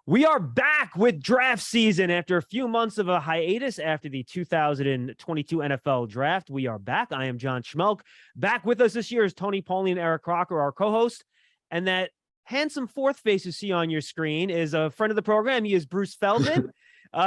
We are back with draft season after a few months of a hiatus after the 2022 NFL draft. We are back. I am John Schmeelk. Back with us this year is Tony, Pauline, and Eric Crocker, our co-host. And that handsome fourth face you see on your screen is a friend of the program. He is Bruce Feldman.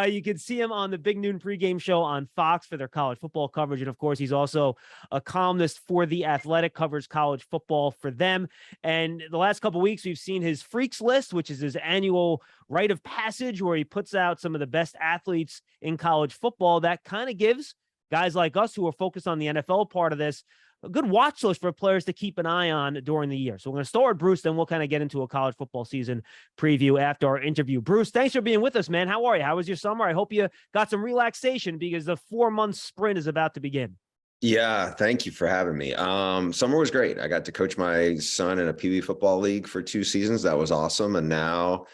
You can see him on the Big Noon pregame show on Fox for their college football coverage. And of course, he's also a columnist for The Athletic, covers college football for them. And the last couple of weeks, we've seen his Freaks List, which is his annual rite of passage where he puts out some of the best athletes in college football. That kind of gives guys like us who are focused on the NFL part of this a good watch list for players to keep an eye on during the year. So we're going to start with Bruce, then we'll kind of get into a college football season preview after our interview. Bruce, thanks for being with us, man. How are you? How was your summer? I hope you got some relaxation because the 4-month sprint is about to begin. Yeah, thank you for having me. Summer was great. I got to coach my son in a Pee Wee football league for 2 seasons. That was awesome. And now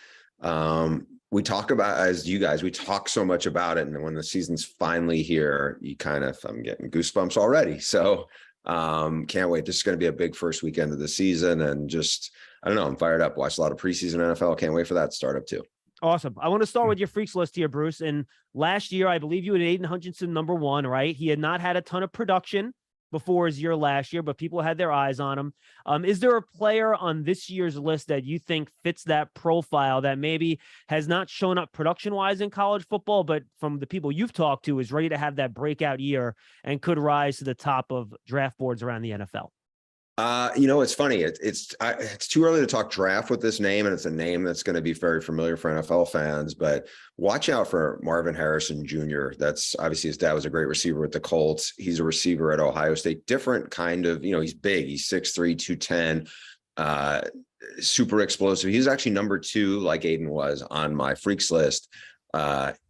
we talk about, as you guys, we talk so much about it. And when the season's finally here, I'm getting goosebumps already. So can't wait. This is going to be a big first weekend of the season, and just, I don't know, I'm fired up. Watched a lot of preseason NFL. Can't wait for that to start up too. Awesome. I want to start with your Freaks List here, Bruce. And last year, I believe you had Aiden Hutchinson #1, right? He had not had a ton of production before his year last year, but people had their eyes on him. Is there a player on this year's list that you think fits that profile that maybe has not shown up production-wise in college football, but from the people you've talked to is ready to have that breakout year and could rise to the top of draft boards around the NFL? It's funny. It's too early to talk draft with this name, and it's a name that's going to be very familiar for NFL fans, but watch out for Marvin Harrison Jr. That's obviously, his dad was a great receiver with the Colts. He's a receiver at Ohio State, different kind of, he's big. He's 6'3", 210, super explosive. He's actually #2, like Aiden was, on my Freaks List.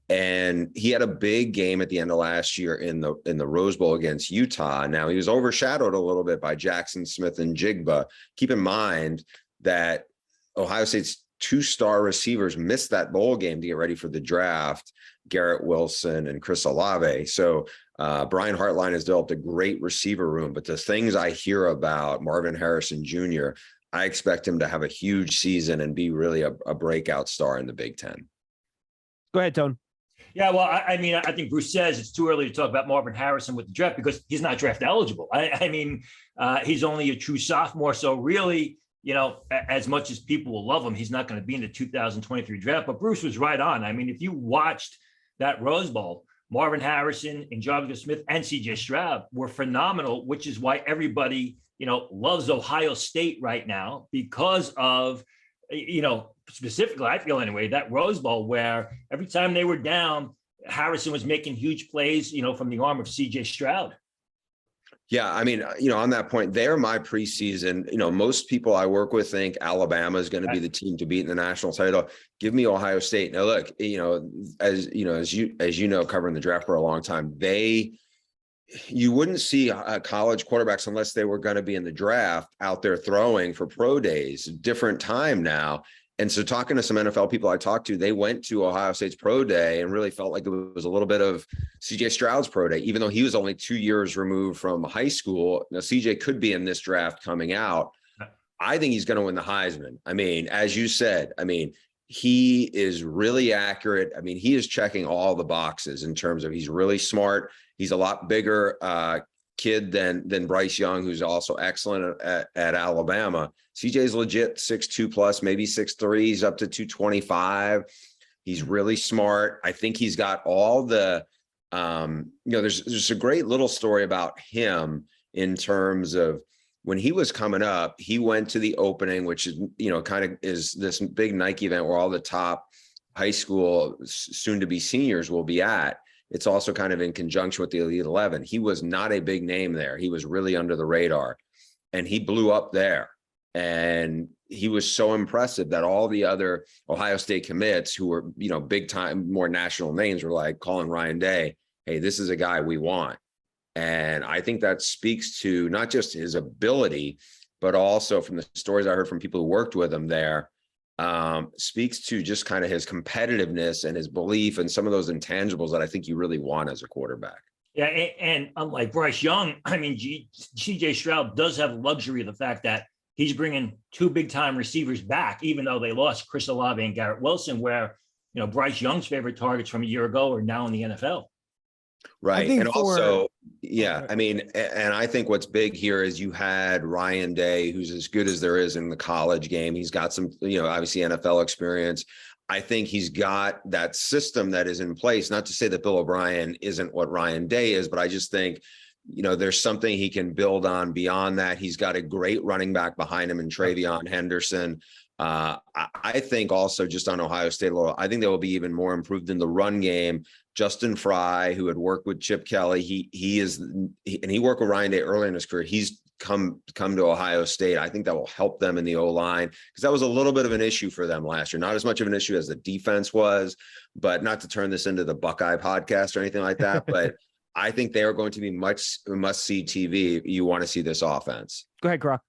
And he had a big game at the end of last year in the Rose Bowl against Utah. Now, he was overshadowed a little bit by Jackson Smith and Jigba. Keep in mind that Ohio State's 2-star receivers missed that bowl game to get ready for the draft, Garrett Wilson and Chris Olave. So Brian Hartline has developed a great receiver room. But the things I hear about Marvin Harrison Jr., I expect him to have a huge season and be really a breakout star in the Big Ten. Go ahead, Tone. Yeah, well, I think Bruce says it's too early to talk about Marvin Harrison with the draft because he's not draft eligible. He's only a true sophomore. So really, as much as people will love him, he's not going to be in the 2023 draft. But Bruce was right on. If you watched that Rose Bowl, Marvin Harrison and Jamison Smith and CJ Stroud were phenomenal, which is why everybody, loves Ohio State right now because of, specifically, I feel anyway, that Rose Bowl where every time they were down, Harrison was making huge plays, from the arm of CJ Stroud. Yeah, on that point, they're my preseason. Most people I work with think Alabama is going to be the team to beat in the national title. Give me Ohio State. Now, look, as you know, covering the draft for a long time, you wouldn't see college quarterbacks unless they were going to be in the draft out there throwing for pro days. Different time now. And so talking to some NFL people I talked to, they went to Ohio State's pro day and really felt like it was a little bit of CJ Stroud's pro day, even though he was only 2 years removed from high school. Now, CJ could be in this draft coming out. I think he's going to win the Heisman. As you said, he is really accurate. He is checking all the boxes in terms of he's really smart. He's a lot bigger kid than Bryce Young, who's also excellent at Alabama. CJ's legit 6'2 plus, maybe 6'3. He's up to 225. He's really smart. I think he's got all the, there's a great little story about him in terms of when he was coming up, he went to the opening, which is, kind of is this big Nike event where all the top high school soon to be seniors will be at. It's also kind of in conjunction with the Elite 11. He was not a big name there. He was really under the radar, and he blew up there. And he was so impressive that all the other Ohio State commits who were, big time, more national names were like calling Ryan Day, hey, this is a guy we want. And I think that speaks to not just his ability, but also from the stories I heard from people who worked with him there, speaks to just kind of his competitiveness and his belief and some of those intangibles that I think you really want as a quarterback. Yeah, and unlike Bryce Young, CJ Stroud does have the luxury of the fact that he's bringing two big-time receivers back, even though they lost Chris Olave and Garrett Wilson, where, Bryce Young's favorite targets from a year ago are now in the NFL. Right. And also, yeah, I mean, and I think what's big here is you had Ryan Day, who's as good as there is in the college game. He's got some, obviously NFL experience. I think he's got that system that is in place. Not to say that Bill O'Brien isn't what Ryan Day is, but I just think, there's something he can build on beyond that. He's got a great running back behind him in Travion Henderson. I think also just on Ohio State, I think they will be even more improved in the run game. Justin Fry, who had worked with Chip Kelly, he worked with Ryan Day early in his career. He's come to Ohio State. I think that will help them in the O-line, because that was a little bit of an issue for them last year. Not as much of an issue as the defense was, but not to turn this into the Buckeye podcast or anything like that. But I think they are going to be must-see TV. You want to see this offense. Go ahead, Croc.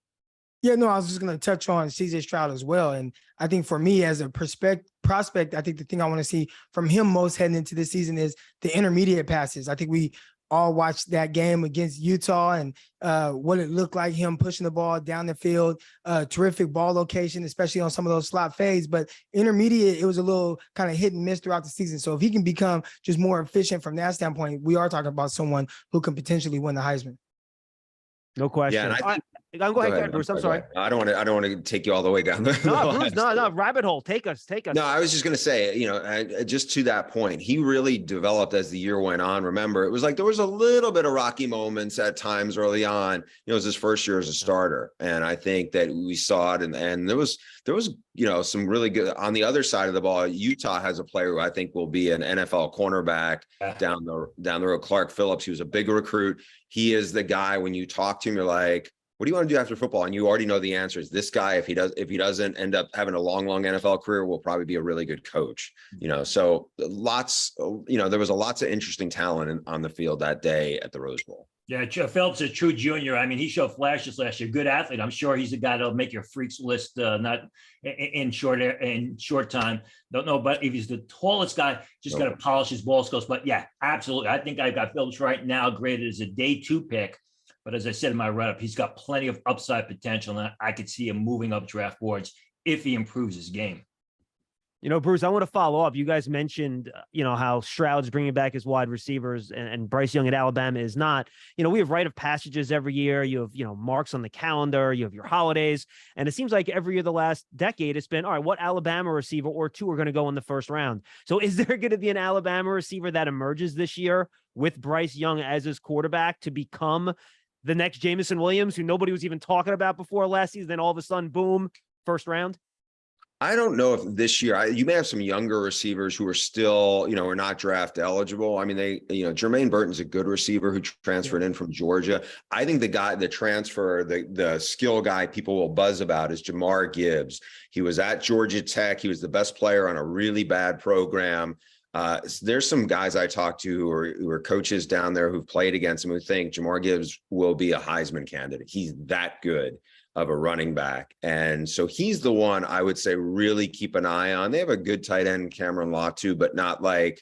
Yeah, no, I was just going to touch on CJ Stroud as well. And I think for me as a prospect, I think the thing I want to see from him most heading into this season is the intermediate passes. I think we all watched that game against Utah and what it looked like, him pushing the ball down the field, terrific ball location, especially on some of those slot fades. But intermediate, it was a little kind of hit and miss throughout the season. So if he can become just more efficient from that standpoint, we are talking about someone who can potentially win the Heisman. No question. Yeah, and I think, go ahead, Bruce. I'm sorry. I don't want to take you all the way down there. No, Bruce, no, rabbit hole. Take us. No, I was just going to say, just to that point, he really developed as the year went on. Remember, it was like there was a little bit of rocky moments at times early on. It was his first year as a starter, and I think that we saw it. And there was some really good on the other side of the ball. Utah has a player who I think will be an NFL cornerback down the road. Clark Phillips. He was a big recruit. He is the guy when you talk to him, you're like, what do you want to do after football? And you already know the answer is this guy. If he doesn't end up having a long NFL career, will probably be a really good coach. So there was lots of interesting talent on the field that day at the Rose Bowl. Yeah, Phelps, a true junior. I mean, he showed flashes last year. Good athlete. I'm sure he's a guy that'll make your freaks list, not in short time. Don't know, but if he's the tallest guy, just got to polish his ball skills. But yeah, absolutely. I think I've got Phelps right now graded as a day 2 pick. But as I said in my write-up, he's got plenty of upside potential, and I could see him moving up draft boards if he improves his game. Bruce, I want to follow up. You guys mentioned, how Stroud's bringing back his wide receivers and Bryce Young at Alabama is not. We have rite of passages every year. You have, marks on the calendar. You have your holidays. And it seems like every year the last decade, it's been, all right, what Alabama receiver or two are going to go in the first round? So is there going to be an Alabama receiver that emerges this year with Bryce Young as his quarterback to become the next Jamison Williams, who nobody was even talking about before last season? Then all of a sudden, boom, first round. I don't know if this year you may have some younger receivers who are still, are not draft eligible. I mean, Jermaine Burton's a good receiver who transferred in from Georgia. I think the skill guy people will buzz about is Jamar Gibbs. He was at Georgia Tech. He was the best player on a really bad program. There's some guys I talked to who are coaches down there who've played against him who think Jamar Gibbs will be a Heisman candidate. He's that good of a running back. And so he's the one I would say really keep an eye on. They have a good tight end, Cameron Law too, but I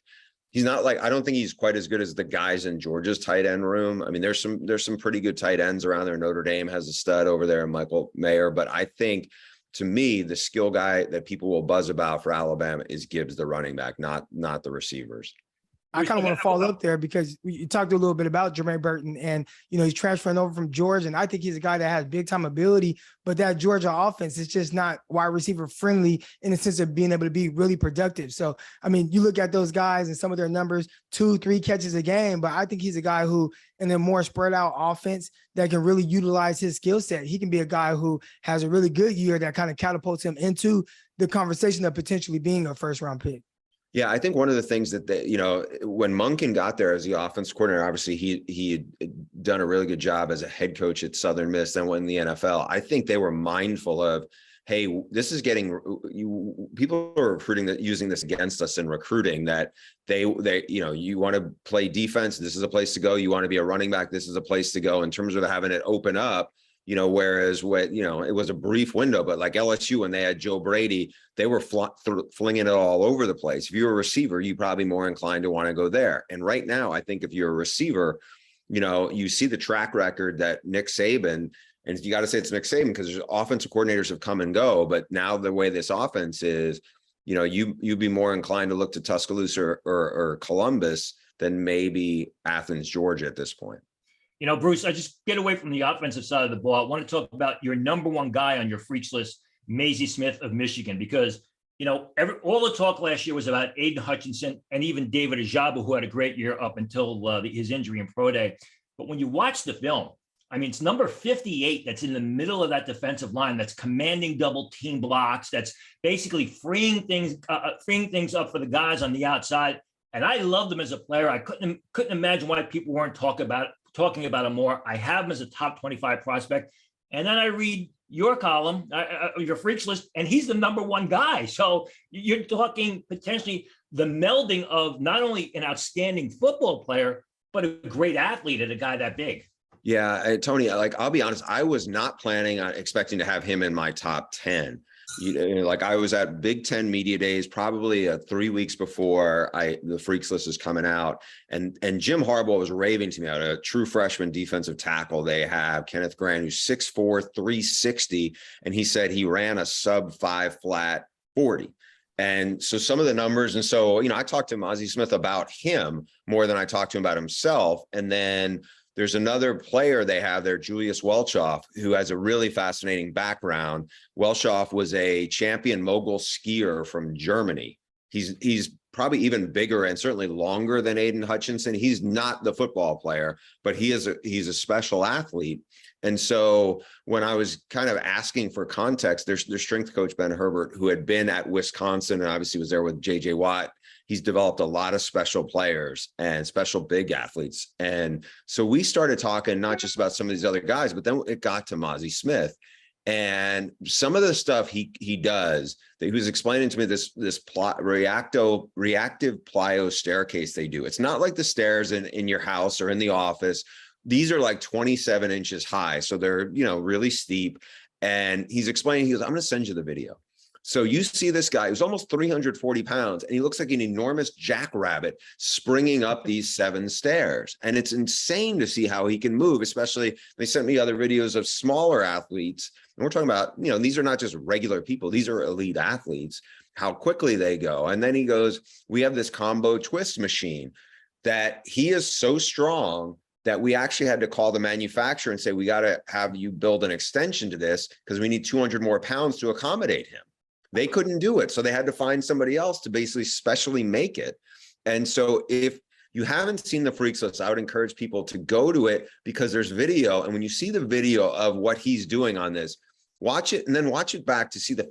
don't think he's quite as good as the guys in Georgia's tight end room. I mean, there's some pretty good tight ends around there. Notre Dame has a stud over there, Michael Mayer, but I think to me, the skill guy that people will buzz about for Alabama is Gibbs, the running back, not the receivers. I kind of want to follow up there because you talked a little bit about Jermaine Burton and, he's transferring over from Georgia. And I think he's a guy that has big time ability, but that Georgia offense is just not wide receiver friendly in the sense of being able to be really productive. So, I mean, you look at those guys and some of their numbers, 2-3 catches a game, but I think he's a guy who in a more spread out offense that can really utilize his skill set. He can be a guy who has a really good year that kind of catapults him into the conversation of potentially being a first round pick. Yeah, I think one of the things that when Monken got there as the offense coordinator, obviously he had done a really good job as a head coach at Southern Miss, then went in the NFL. I think they were mindful of, hey, this is people are using this against us in recruiting, that they you want to play defense, this is a place to go. You want to be a running back, this is a place to go in terms of having it open up. Whereas it was a brief window, but like LSU, when they had Joe Brady, they were flinging it all over the place. If you're a receiver, you're probably more inclined to want to go there. And right now, I think if you're a receiver, you see the track record that Nick Saban And you got to say it's Nick Saban because there's offensive coordinators have come and go, but now the way this offense is, you know, you'd be more inclined to look to Tuscaloosa or Columbus than maybe Athens, Georgia at this point. You know, Bruce, I just get away from the offensive side of the ball. I want to talk about your number one guy on your freaks list, Maisie Smith of Michigan, because, you know, all the talk last year was about Aiden Hutchinson and even David Ajabo, who had a great year up until his injury in pro day. But when you watch the film, I mean, it's number 58 that's in the middle of that defensive line, that's commanding double team blocks, that's basically freeing things up for the guys on the outside. And I loved him as a player. I couldn't imagine why people weren't talking about him more. I have him as a top 25 prospect. And then I read your column, your freaks list, and he's the number one guy. So you're talking potentially the melding of not only an outstanding football player, but a great athlete and a guy that big. Yeah, Tony, like, I'll be honest, I was not planning on expecting to have him in my top 10. Like, I was at Big Ten Media Days probably 3 weeks before the Freaks list is coming out. And Jim Harbaugh was raving to me about a true freshman defensive tackle they have, Kenneth Grant, who's 6'4", 360. And he said he ran a sub 5 flat 40. And so some of the numbers, and so, you know, I talked to Mozzie Smith about him more than I talked to him about himself. And then there's another player they have there, Julius Welchoff, who has a really fascinating background. Welchoff was a champion mogul skier from Germany. He's probably even bigger and certainly longer than Aiden Hutchinson. He's not the football player, but he's a special athlete. And so when I was kind of asking for context, their strength coach, Ben Herbert, who had been at Wisconsin and obviously was there with J.J. Watt, he's developed a lot of special players and special big athletes. And so we started talking not just about some of these other guys, but then it got to Mozzie Smith. And some of the stuff he does, that he was explaining to me, this reactive plyo staircase they do. It's not like the stairs in your house or in the office. These are like 27 inches high. So they're, you know, really steep. And he's explaining, he goes, I'm going to send you the video. So you see this guy who's almost 340 pounds, and he looks like an enormous jackrabbit springing up these 7 stairs. And it's insane to see how he can move, especially they sent me other videos of smaller athletes. And we're talking about, you know, these are not just regular people. These are elite athletes, how quickly they go. And then he goes, we have this combo twist machine that he is so strong that we actually had to call the manufacturer and say, we got to have you build an extension to this because we need 200 more pounds to accommodate him. They couldn't do it. So they had to find somebody else to basically specially make it. And so if you haven't seen the Freaks list, I would encourage people to go to it because there's video. And when you see the video of what he's doing on this, watch it and then watch it back to see the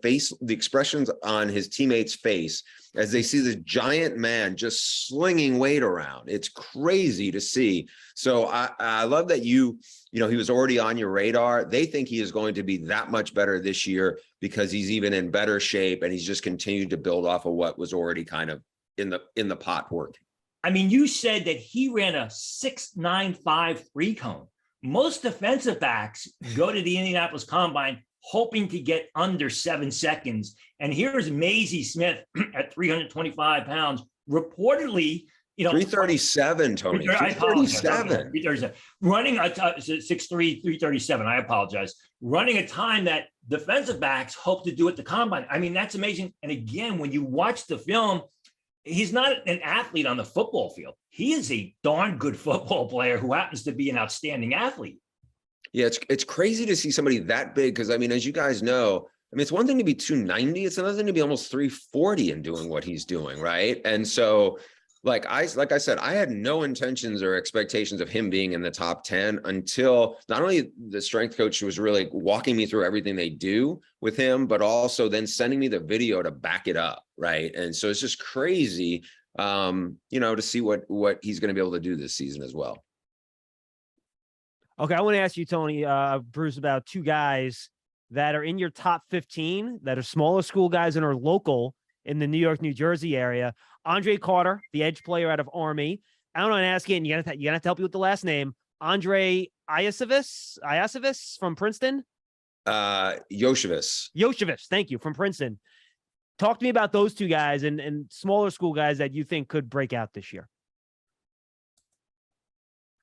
expressions on his teammates' face as they see this giant man just slinging weight around. It's crazy to see. So I love that he was already on your radar. They think he is going to be that much better this year because he's even in better shape and he's just continued to build off of what was already kind of in the pot working. I mean, you said that he ran a 6.95 3-cone. Most defensive backs go to the Indianapolis Combine hoping to get under 7 seconds. And here's Maisie Smith at 325 pounds, reportedly, 337, Tony. 337. 337. Running a 6'3", 337. I apologize. Running a time that defensive backs hope to do at the Combine. I mean, that's amazing. And again, when you watch the film, he's not an athlete on the football field. He is a darn good football player who happens to be an outstanding athlete. Yeah, it's crazy to see somebody that big because, I mean, as you guys know, I mean, it's one thing to be 290. It's another thing to be almost 340 and doing what he's doing, right? And so, like I said, I had no intentions or expectations of him being in the top 10 until not only the strength coach was really walking me through everything they do with him, but also then sending me the video to back it up, right? And so it's just crazy, to see what he's going to be able to do this season as well. Okay, I want to ask you, Tony, Bruce, about 2 guys that are in your top 15 that are smaller school guys and are local in the New York, New Jersey area. Andre Carter, the edge player out of Army. I don't know, I'm asking, you're going to have to help you with the last name. Andre Iosivas from Princeton? Yoshevich. Thank you, from Princeton. Talk to me about those 2 guys and smaller school guys that you think could break out this year.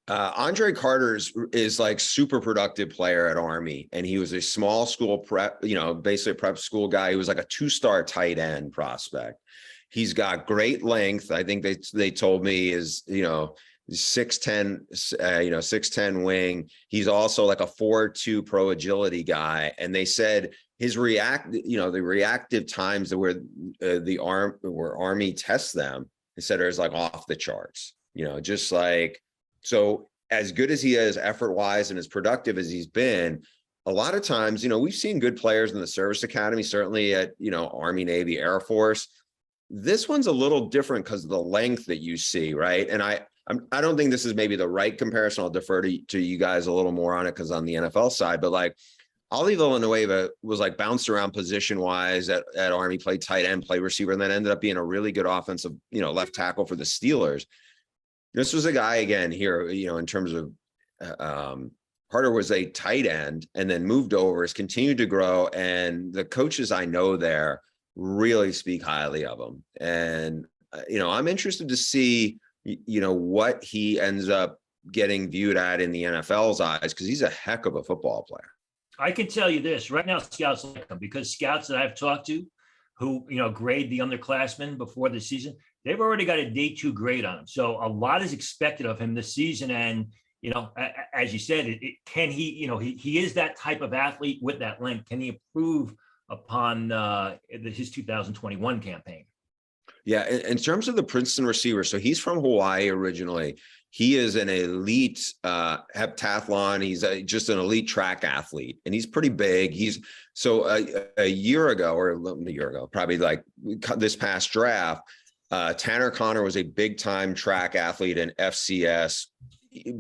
Andre Carter is like super productive player at Army, and he was a small school prep, basically a prep school guy. He was like a 2-star tight end prospect. He's got great length. I think they told me is 6'10", 6'10" wing. He's also like a 4.2 pro agility guy. And they said his the reactive times that where Army tests them, they said is like off the charts, just like, so as good as he is effort wise and as productive as he's been, a lot of times, we've seen good players in the service academy, certainly at, Army, Navy, Air Force. This one's a little different because of the length that you see, right? And I don't think this is maybe the right comparison. I'll defer to you guys a little more on it because on the NFL side, but like Ollie Villanueva was like bounced around position wise at Army, played tight end, played receiver, and then ended up being a really good offensive, left tackle for the Steelers. This was a guy again here, in terms of Carter was a tight end and then moved over, has continued to grow. And the coaches I know there really speak highly of him. And, I'm interested to see, what he ends up getting viewed at in the NFL's eyes, because he's a heck of a football player. I can tell you this right now, scouts like him, because scouts that I've talked to who, grade the underclassmen before the season, they've already got a day 2 grade on him. So a lot is expected of him this season. And, as you said, can he, he is that type of athlete with that length. Can he improve upon his 2021 campaign? Yeah. In terms of the Princeton receiver, so he's from Hawaii originally. He is an elite heptathlon. He's just an elite track athlete, and he's pretty big. He's a year ago, probably like this past draft, Tanner Connor was a big time track athlete in FCS.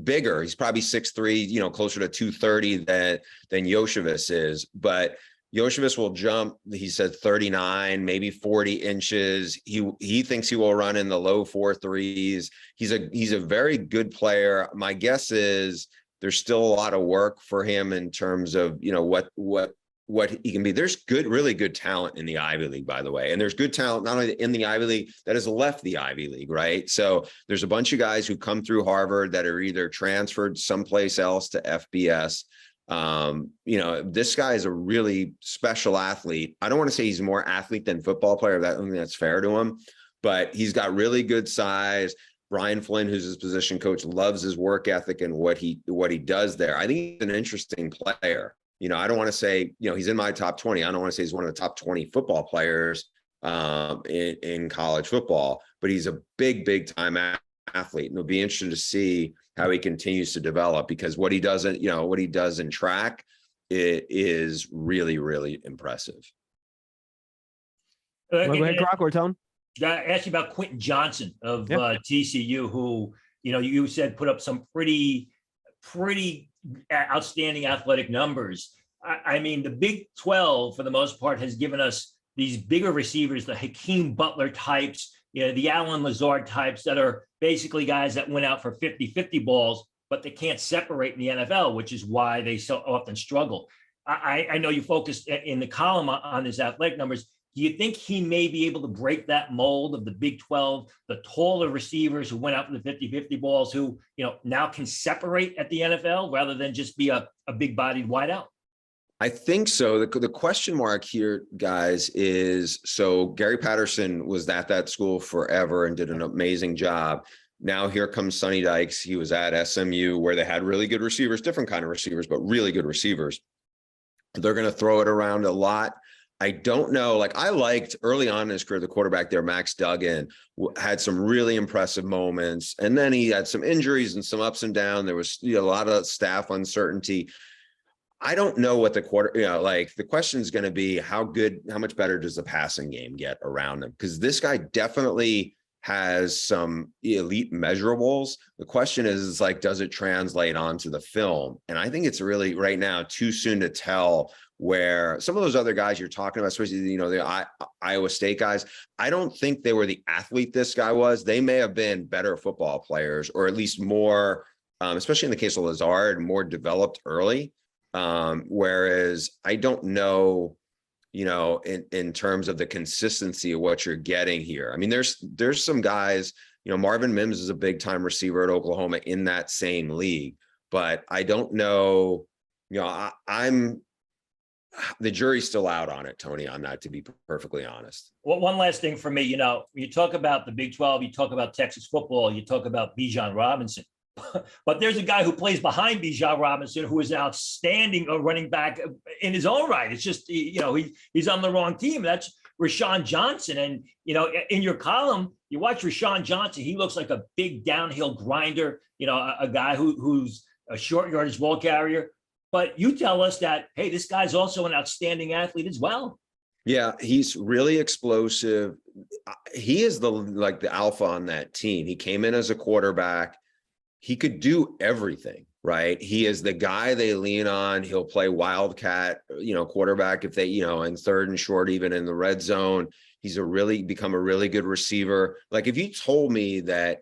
Bigger, he's probably 6'3", closer to 230 than Yoshevich is, but Yoshevich will jump, he said 39, maybe 40 inches. He thinks he will run in the low 4.3s. He's a very good player. My guess is there's still a lot of work for him in terms of, what he can be. There's really good talent in the Ivy League, by the way. And there's good talent not only in the Ivy League that has left the Ivy League, right? So there's a bunch of guys who come through Harvard that are either transferred someplace else to FBS. This guy is a really special athlete. I don't want to say he's more athlete than football player. I don't think that's fair to him, but he's got really good size. Brian Flynn, who's his position coach, loves his work ethic and what he does there. I think he's an interesting player. I don't want to say, he's in my top 20. I don't want to say he's one of the top 20 football players in college football, but he's a big time athlete. And it'll be interesting to see how he continues to develop, because what he does in track, it is really, really impressive. Go ahead, Crocker or Tone. I asked you about Quentin Johnson of TCU, who, you said put up some pretty outstanding athletic numbers. I mean, the Big 12, for the most part, has given us these bigger receivers, the Hakeem Butler types, the Alan Lazard types that are basically guys that went out for 50-50 balls, but they can't separate in the NFL, which is why they so often struggle. I know you focused in the column on his athletic numbers. Do you think he may be able to break that mold of the Big 12, the taller receivers who went out for the 50-50 balls, who, now can separate at the NFL rather than just be a big-bodied wideout? I think so. The question mark here, guys, is so Gary Patterson was at that school forever and did an amazing job. Now here comes Sonny Dykes. He was at SMU, where they had really good receivers, different kind of receivers, but really good receivers. They're going to throw it around a lot. I don't know. Like, I liked early on in his career, the quarterback there, Max Duggan, had some really impressive moments. And then he had some injuries and some ups and downs. There was a lot of staff uncertainty. I don't know what the the question is going to be, how much better does the passing game get around him? Because this guy definitely has some elite measurables. The question is like, does it translate onto the film? And I think it's really right now too soon to tell, where some of those other guys you're talking about, especially, the Iowa State guys, I don't think they were the athlete this guy was. They may have been better football players, or at least more, especially in the case of Lazard, more developed early. Whereas I don't know, in terms of the consistency of what you're getting here. I mean, there's some guys, Marvin Mims is a big time receiver at Oklahoma in that same league, but I don't know, I'm the jury's still out on it, Tony, on that, to be perfectly honest. Well, one last thing for me, you talk about the Big 12, you talk about Texas football, you talk about Bijan Robinson, but there's a guy who plays behind Bijan Robinson who is an outstanding running back in his own right. It's just, he's on the wrong team. That's Rashawn Johnson. And, in your column, you watch Rashawn Johnson, he looks like a big downhill grinder, a guy who's a short yardage ball carrier. But you tell us that, hey, this guy's also an outstanding athlete as well. Yeah, he's really explosive. He is the alpha on that team. He came in as a quarterback. He could do everything, right? He is the guy they lean on. He'll play wildcat, quarterback if they, in third and short, even in the red zone. He's become a really good receiver. Like if you told me that,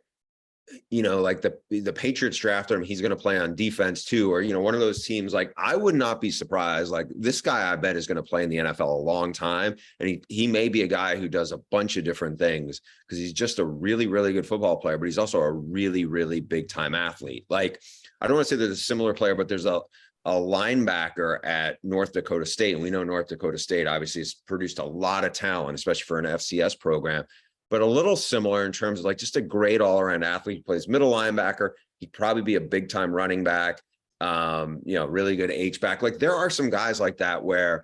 like the Patriots drafted him, he's going to play on defense too, or, one of those teams, like I would not be surprised. Like this guy, I bet is going to play in the NFL a long time. And he may be a guy who does a bunch of different things because he's just a really, really good football player, but he's also a really, really big time athlete. Like, I don't want to say there's a similar player, but there's a linebacker at North Dakota State. And we know North Dakota State obviously has produced a lot of talent, especially for an FCS program. But a little similar in terms of like just a great all-around athlete. He plays middle linebacker. He'd probably be a big-time running back, really good H-back. Like there are some guys like that where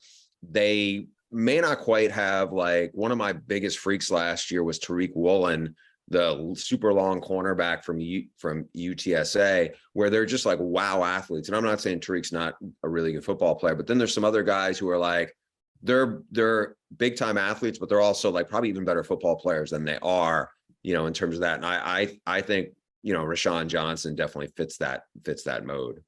they may not quite have, like one of my biggest freaks last year was Tariq Woolen, the super long cornerback from UTSA, where they're just like wow athletes. And I'm not saying Tariq's not a really good football player, but then there's some other guys who are like, they're big time athletes, but they're also like probably even better football players than they are, in terms of that. And I think, Rashawn Johnson definitely fits that mode.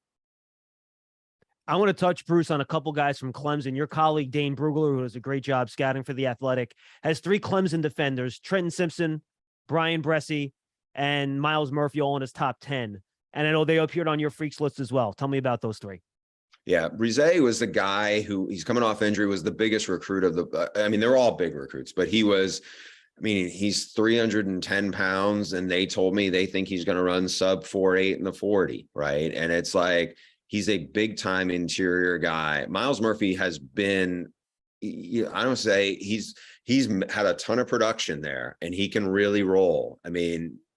I want to touch, Bruce, on a couple guys from Clemson. Your colleague, Dane Brugler, who does a great job scouting for The Athletic, has 3 Clemson defenders, Trenton Simpson, Brian Bressie, and Miles Murphy, all in his top 10. And I know they appeared on your freaks list as well. Tell me about those 3. Yeah, Brise was the guy who he's coming off injury, was the biggest recruit of they're all big recruits, but he's 310 pounds and they told me they think he's going to run sub 4.8 in the 40, right? And it's like, he's a big time interior guy. Miles Murphy has been, I don't say he's had a ton of production there and he can really roll.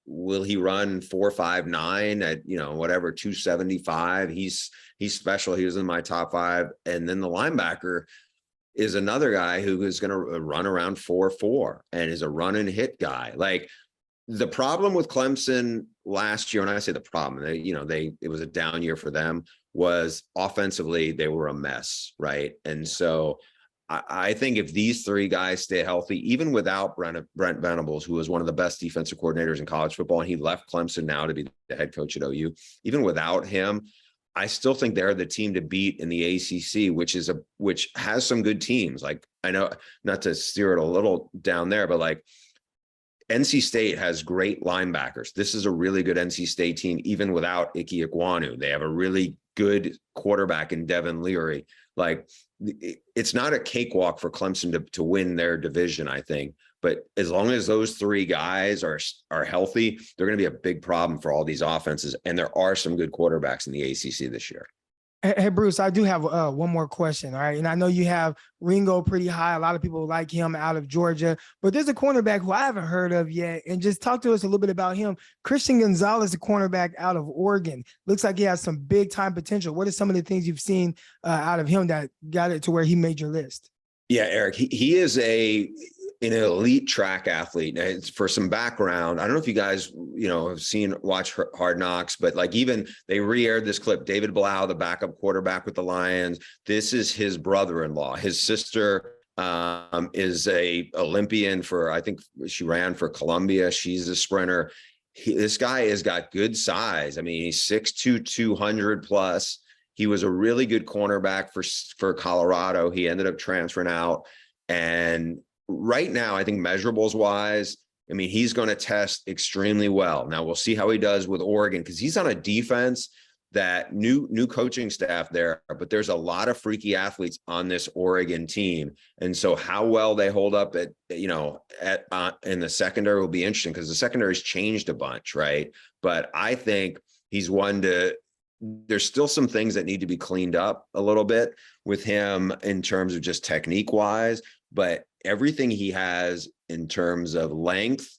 Will he run 4.59 at, 275? He's special. He was in my top 5. And then the linebacker is another guy who is going to run around 4.4 and is a run and hit guy. Like the problem with Clemson last year, and I say the problem, it was a down year for them, was offensively, they were a mess. Right. And so I think if these 3 guys stay healthy, even without Brent Venables, who was one of the best defensive coordinators in college football, and he left Clemson now to be the head coach at OU, even without him, I still think they're the team to beat in the ACC, which has some good teams. Like, I know, not to steer it a little down there, but like NC State has great linebackers. This is a really good NC State team, even without Ike Ekwonu. They have a really good quarterback in Devin Leary. Like, it's not a cakewalk for Clemson to win their division, I think. But as long as those 3 guys are healthy, they're going to be a big problem for all these offenses. And there are some good quarterbacks in the ACC this year. Hey, Bruce, I do have one more question. All right. And I know you have Ringo pretty high. A lot of people like him out of Georgia, but there's a cornerback who I haven't heard of yet. And just talk to us a little bit about him. Christian Gonzalez, a cornerback out of Oregon. Looks like he has some big time potential. What are some of the things you've seen out of him that got it to where he made your list? Yeah, Eric, he is an elite track athlete. For some background, I don't know if you guys, have watch Hard Knocks, but like even they re-aired this clip, David Blau, the backup quarterback with the Lions. This is his brother-in-law. His sister is a Olympian I think she ran for Columbia. She's a sprinter. This guy has got good size. He's 6'2", 200 plus. He was a really good cornerback for Colorado. He ended up transferring out, and right now, I think measurables wise, he's going to test extremely well. Now we'll see how he does with Oregon, because he's on a defense that new coaching staff there, but there's a lot of freaky athletes on this Oregon team. And so how well they hold up at, you know, in the secondary will be interesting, because the secondary's changed a bunch, right? But I think he's one there's still some things that need to be cleaned up a little bit with him in terms of just technique wise, but everything he has in terms of length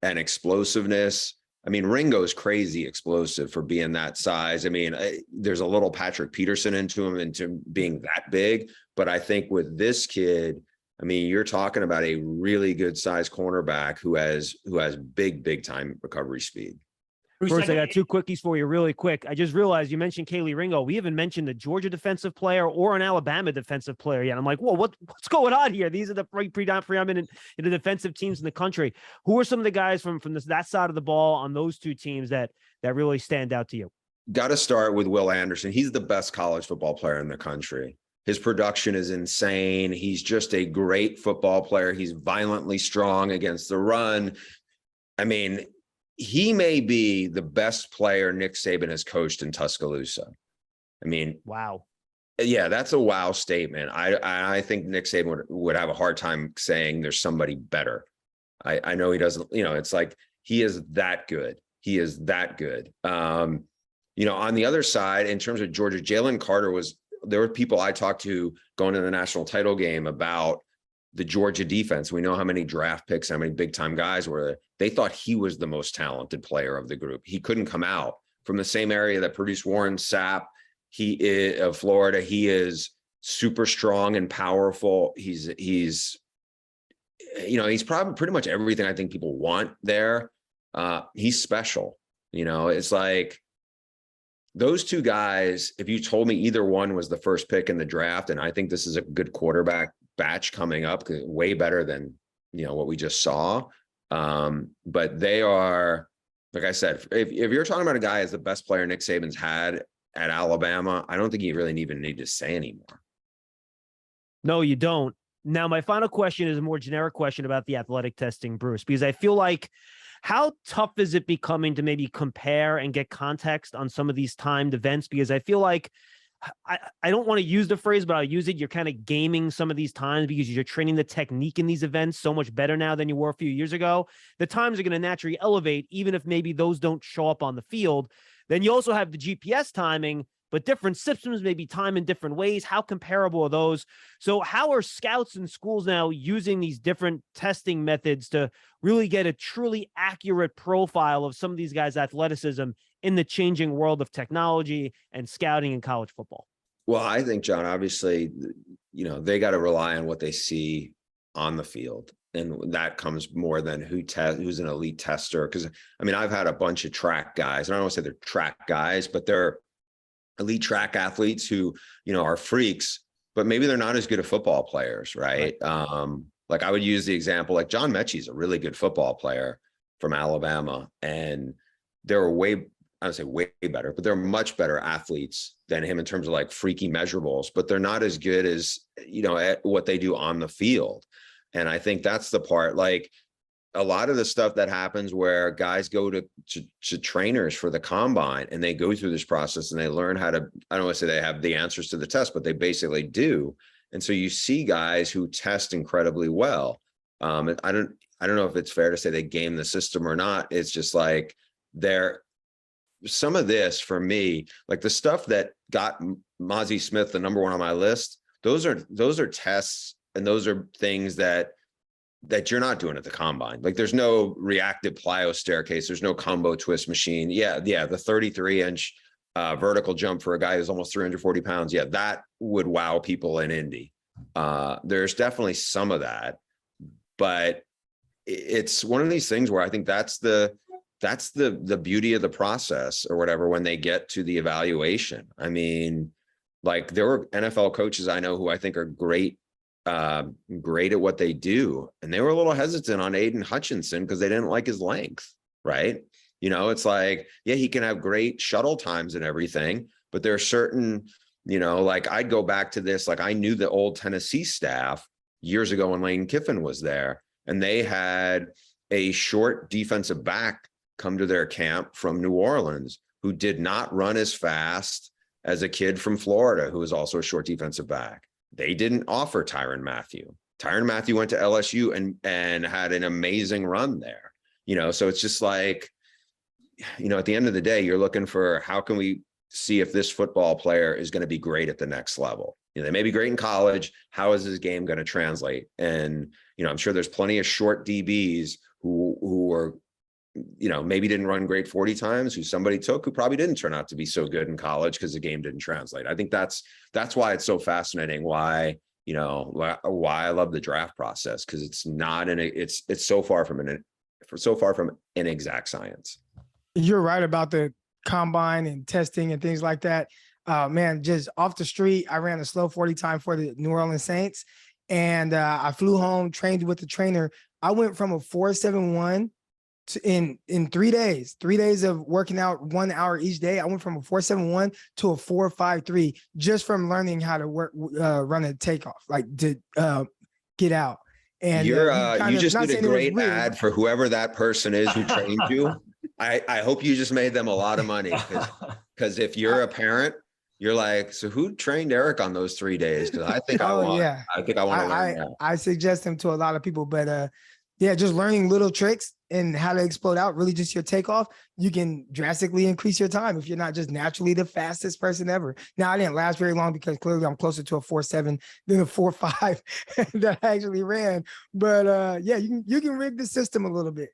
and explosiveness. I mean, Ringo's crazy explosive for being that size. I mean, there's a little Patrick Peterson into him, into being that big. But I think with this kid, I mean, you're talking about a really good size cornerback who has big time recovery speed. Bruce, I got two quickies for you really quick. I just realized you mentioned Kaylee Ringo. We haven't mentioned the Georgia defensive player or an Alabama defensive player yet. I'm like, whoa, what's going on here? These are the predominant defensive teams in the country. Who are some of the guys from that side of the ball on those two teams that really stand out to you? Got to start with Will Anderson. He's the best college football player in the country. His production is insane. He's just a great football player. He's violently strong against the run. I mean, he may be the best player Nick Saban has coached in Tuscaloosa. I mean, wow. Yeah, that's a wow statement. I think Nick Saban would have a hard time saying there's somebody better. I know he doesn't, you know, it's like he is that good. He is that good. You know, on the other side, in terms of Georgia, Jalen Carter there were people I talked to going to the national title game about the Georgia defense. We know how many draft picks, how many big time guys were there. They thought he was the most talented player of the group. He couldn't come out from the same area that produced Warren Sapp. He is of Florida. He is super strong and powerful. He's you know, he's probably pretty much everything I think people want there. He's special. You know, it's like those two guys, if you told me either one was the first pick in the draft, and I think this is a good quarterback batch coming up, way better than, you know, what we just saw. But they are, like I said, if you're talking about a guy as the best player Nick Saban's had at Alabama, I don't think you really even need to say anymore. No, you don't. Now, my final question is a more generic question about the athletic testing, Bruce, because I feel like, how tough is it becoming to maybe compare and get context on some of these timed events? Because I feel like, I don't want to use the phrase, but I'll use it. You're kind of gaming some of these times because you're training the technique in these events so much better now than you were a few years ago. The times are going to naturally elevate, even if maybe those don't show up on the field. Then you also have the GPS timing, but different systems maybe time in different ways. How comparable are those? So how are scouts and schools now using these different testing methods to really get a truly accurate profile of some of these guys' athleticism in the changing world of technology and scouting in college football? Well, I think, John, obviously, you know, they got to rely on what they see on the field. And that comes more than who's an elite tester. Because, I mean, I've had a bunch of track guys. I don't want to say they're track guys, but they're elite track athletes who, you know, are freaks, but maybe they're not as good at football players, right? Like I would use the example, like John Mechie's a really good football player from Alabama. And they're I would say way better, but they're much better athletes than him in terms of like freaky measurables, but they're not as good as, you know, at what they do on the field. And I think that's the part, like a lot of the stuff that happens where guys go to trainers for the combine and they go through this process and they learn how to, I don't want to say they have the answers to the test, but they basically do. And so you see guys who test incredibly well. I don't know if it's fair to say they game the system or not. It's just like some of this for me, like the stuff that got Mozzie Smith the number one on my list, those are tests and those are things that you're not doing at the combine. Like there's no reactive plyo staircase. There's no combo twist machine. Yeah. The 33-inch vertical jump for a guy who's almost 340 pounds. Yeah. That would wow people in Indy. There's definitely some of that, but it's one of these things where I think that's the beauty of the process or whatever, when they get to the evaluation. I mean, like there were NFL coaches I know who I think are great at what they do. And they were a little hesitant on Aiden Hutchinson because they didn't like his length, right? You know, it's like, yeah, he can have great shuttle times and everything, but there are certain, you know, like I'd go back to this, like I knew the old Tennessee staff years ago when Lane Kiffin was there, and they had a short defensive back come to their camp from New Orleans who did not run as fast as a kid from Florida, who was also a short defensive back. They didn't offer Tyrann Mathieu. Tyrann Mathieu went to LSU and had an amazing run there. So it's just like, at the end of the day, you're looking for how can we see if this football player is going to be great at the next level. They may be great in college. How is his game going to translate? And, I'm sure there's plenty of short DBs who are, maybe didn't run great 40 times, who somebody took, who probably didn't turn out to be so good in college because the game didn't translate. I think that's why it's so fascinating, why I love the draft process, because it's not it's so far from an exact science. You're right about the combine and testing and things like that. Man, just off the street, I ran a slow 40 time for the New Orleans Saints, and I flew home, trained with the trainer. I went from a 4.71 in 3 days, 3 days of working out 1 hour each day. I went from a 4.71 to a 4.53 just from learning how to run a takeoff, like to get out. And you just did a great ad for whoever that person is who trained you. I hope you just made them a lot of money, because if you're a parent, you're like, so who trained Eric on those 3 days? Because I think I want to learn that. I suggest them to a lot of people, but just learning little tricks and how to explode out, really just your takeoff, you can drastically increase your time if you're not just naturally the fastest person ever. Now, I didn't last very long because clearly I'm closer to a 4.7 than a 4.5 that I actually ran. But you can rig the system a little bit.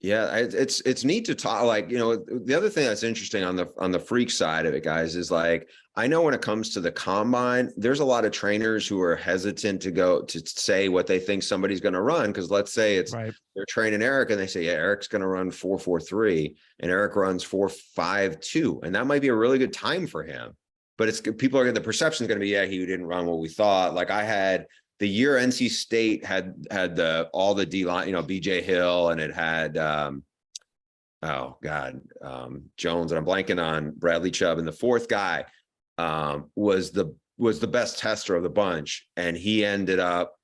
Yeah, it's neat to talk. Like, the other thing that's interesting on the freak side of it, guys, is like, I know when it comes to the combine, there's a lot of trainers who are hesitant to go to say what they think somebody's going to run. Because let's say they're training Eric and they say, yeah, Eric's going to run 4.43 and Eric runs 4.52. And that might be a really good time for him. But the perception is going to be, yeah, he didn't run what we thought. Like I had the year NC State had all the D line, BJ Hill, and it had Jones, and I'm blanking on Bradley Chubb, and the fourth guy was the best tester of the bunch, and he ended up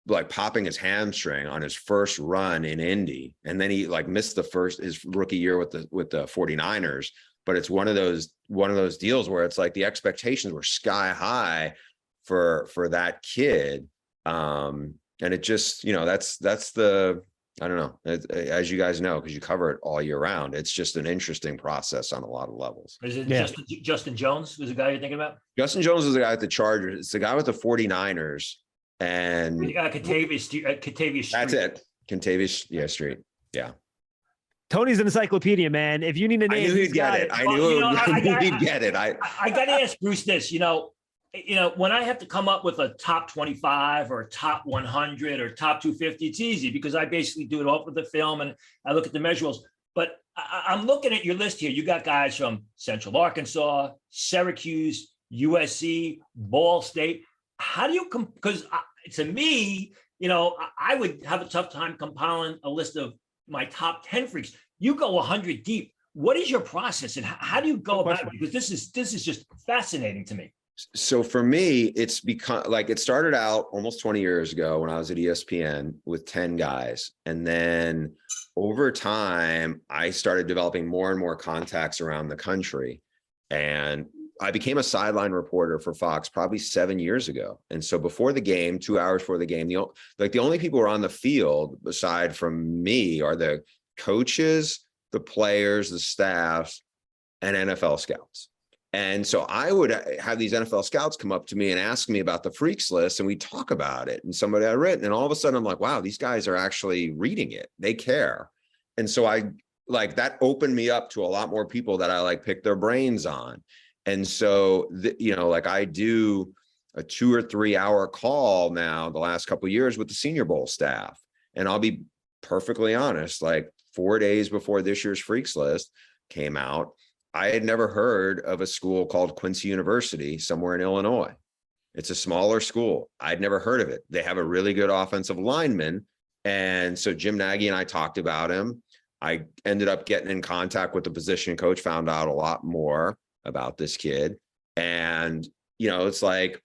like popping his hamstring on his first run in Indy, and then he like missed his rookie year with the 49ers. But it's one of those deals where it's like the expectations were sky high for that kid. And it just, that's the, I don't know, as you guys know, because you cover it all year round, it's just an interesting process on a lot of levels. Is it Justin Jones was the guy you're thinking about? Justin Jones was the guy at the Chargers. It's the guy with the 49ers. And Kentavious Street. That's it. Kentavious Street. Yeah. Tony's an encyclopedia, man. If you need a name, I knew he'd get it. I knew he'd get it. I got to ask Bruce this, when I have to come up with a top 25 or a top 100 or top 250, it's easy because I basically do it off with the film and I look at the measurables. But I'm looking at your list here. You got guys from Central Arkansas, Syracuse, USC, Ball State. How do you because to me, I would have a tough time compiling a list of my top 10 freaks. You go 100 deep. What is your process and how do you go about it? Because this is just fascinating to me. So for me, it's become like it started out almost 20 years ago when I was at ESPN with 10 guys. And then over time, I started developing more and more contacts around the country. And I became a sideline reporter for Fox probably 7 years ago. And so before the game, 2 hours before the game, the only people who are on the field aside from me are the coaches, the players, the staffs, and NFL scouts. And so I would have these NFL scouts come up to me and ask me about the freaks list, and we talk about it and somebody I written. And all of a sudden I'm like, wow, these guys are actually reading it. They care. And so that opened me up to a lot more people that I pick their brains on. And so, I do a 2 or 3 hour call now the last couple of years with the Senior Bowl staff. And I'll be perfectly honest, 4 days before this year's freaks list came out, I had never heard of a school called Quincy University somewhere in Illinois. It's a smaller school. I'd never heard of it. They have a really good offensive lineman. And so Jim Nagy and I talked about him. I ended up getting in contact with the position coach, found out a lot more about this kid. And, it's like,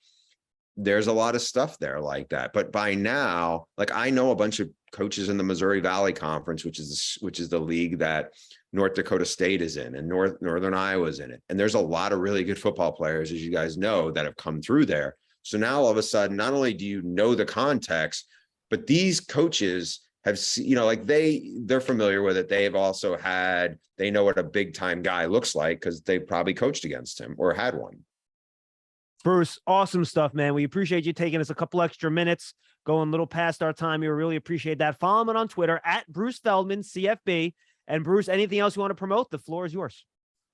there's a lot of stuff there like that. But by now, like I know a bunch of coaches in the Missouri Valley Conference, which is the league that North Dakota State is in and Northern Iowa is in it. And there's a lot of really good football players, as you guys know, that have come through there. So now all of a sudden, not only do you know the context, but these coaches have, like they're familiar with it. They've also they know what a big time guy looks like because they probably coached against him or had one. Bruce, awesome stuff, man. We appreciate you taking us a couple extra minutes, going a little past our time. We really appreciate that. Follow him on Twitter at Bruce Feldman, CFB. And Bruce, anything else you want to promote? The floor is yours.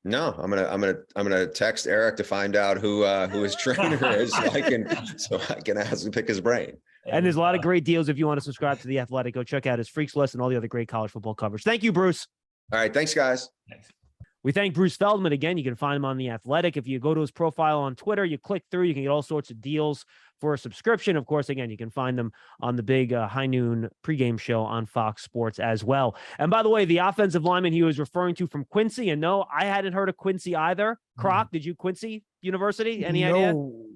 No, I'm gonna text Eric to find out who his trainer is, so I can ask him, pick his brain. And there's a lot of great deals if you want to subscribe to The Athletic. Go check out his Freaks List and all the other great college football coverage. Thank you, Bruce. All right, thanks, guys. Thanks. We thank Bruce Feldman again. You can find him on The Athletic. If you go to his profile on Twitter, you click through, you can get all sorts of deals for a subscription. Of course, again, you can find them on the big high noon pregame show on Fox Sports as well. And by the way, the offensive lineman he was referring to from Quincy, and no, I hadn't heard of Quincy either. Croc, did you Quincy University? Any idea?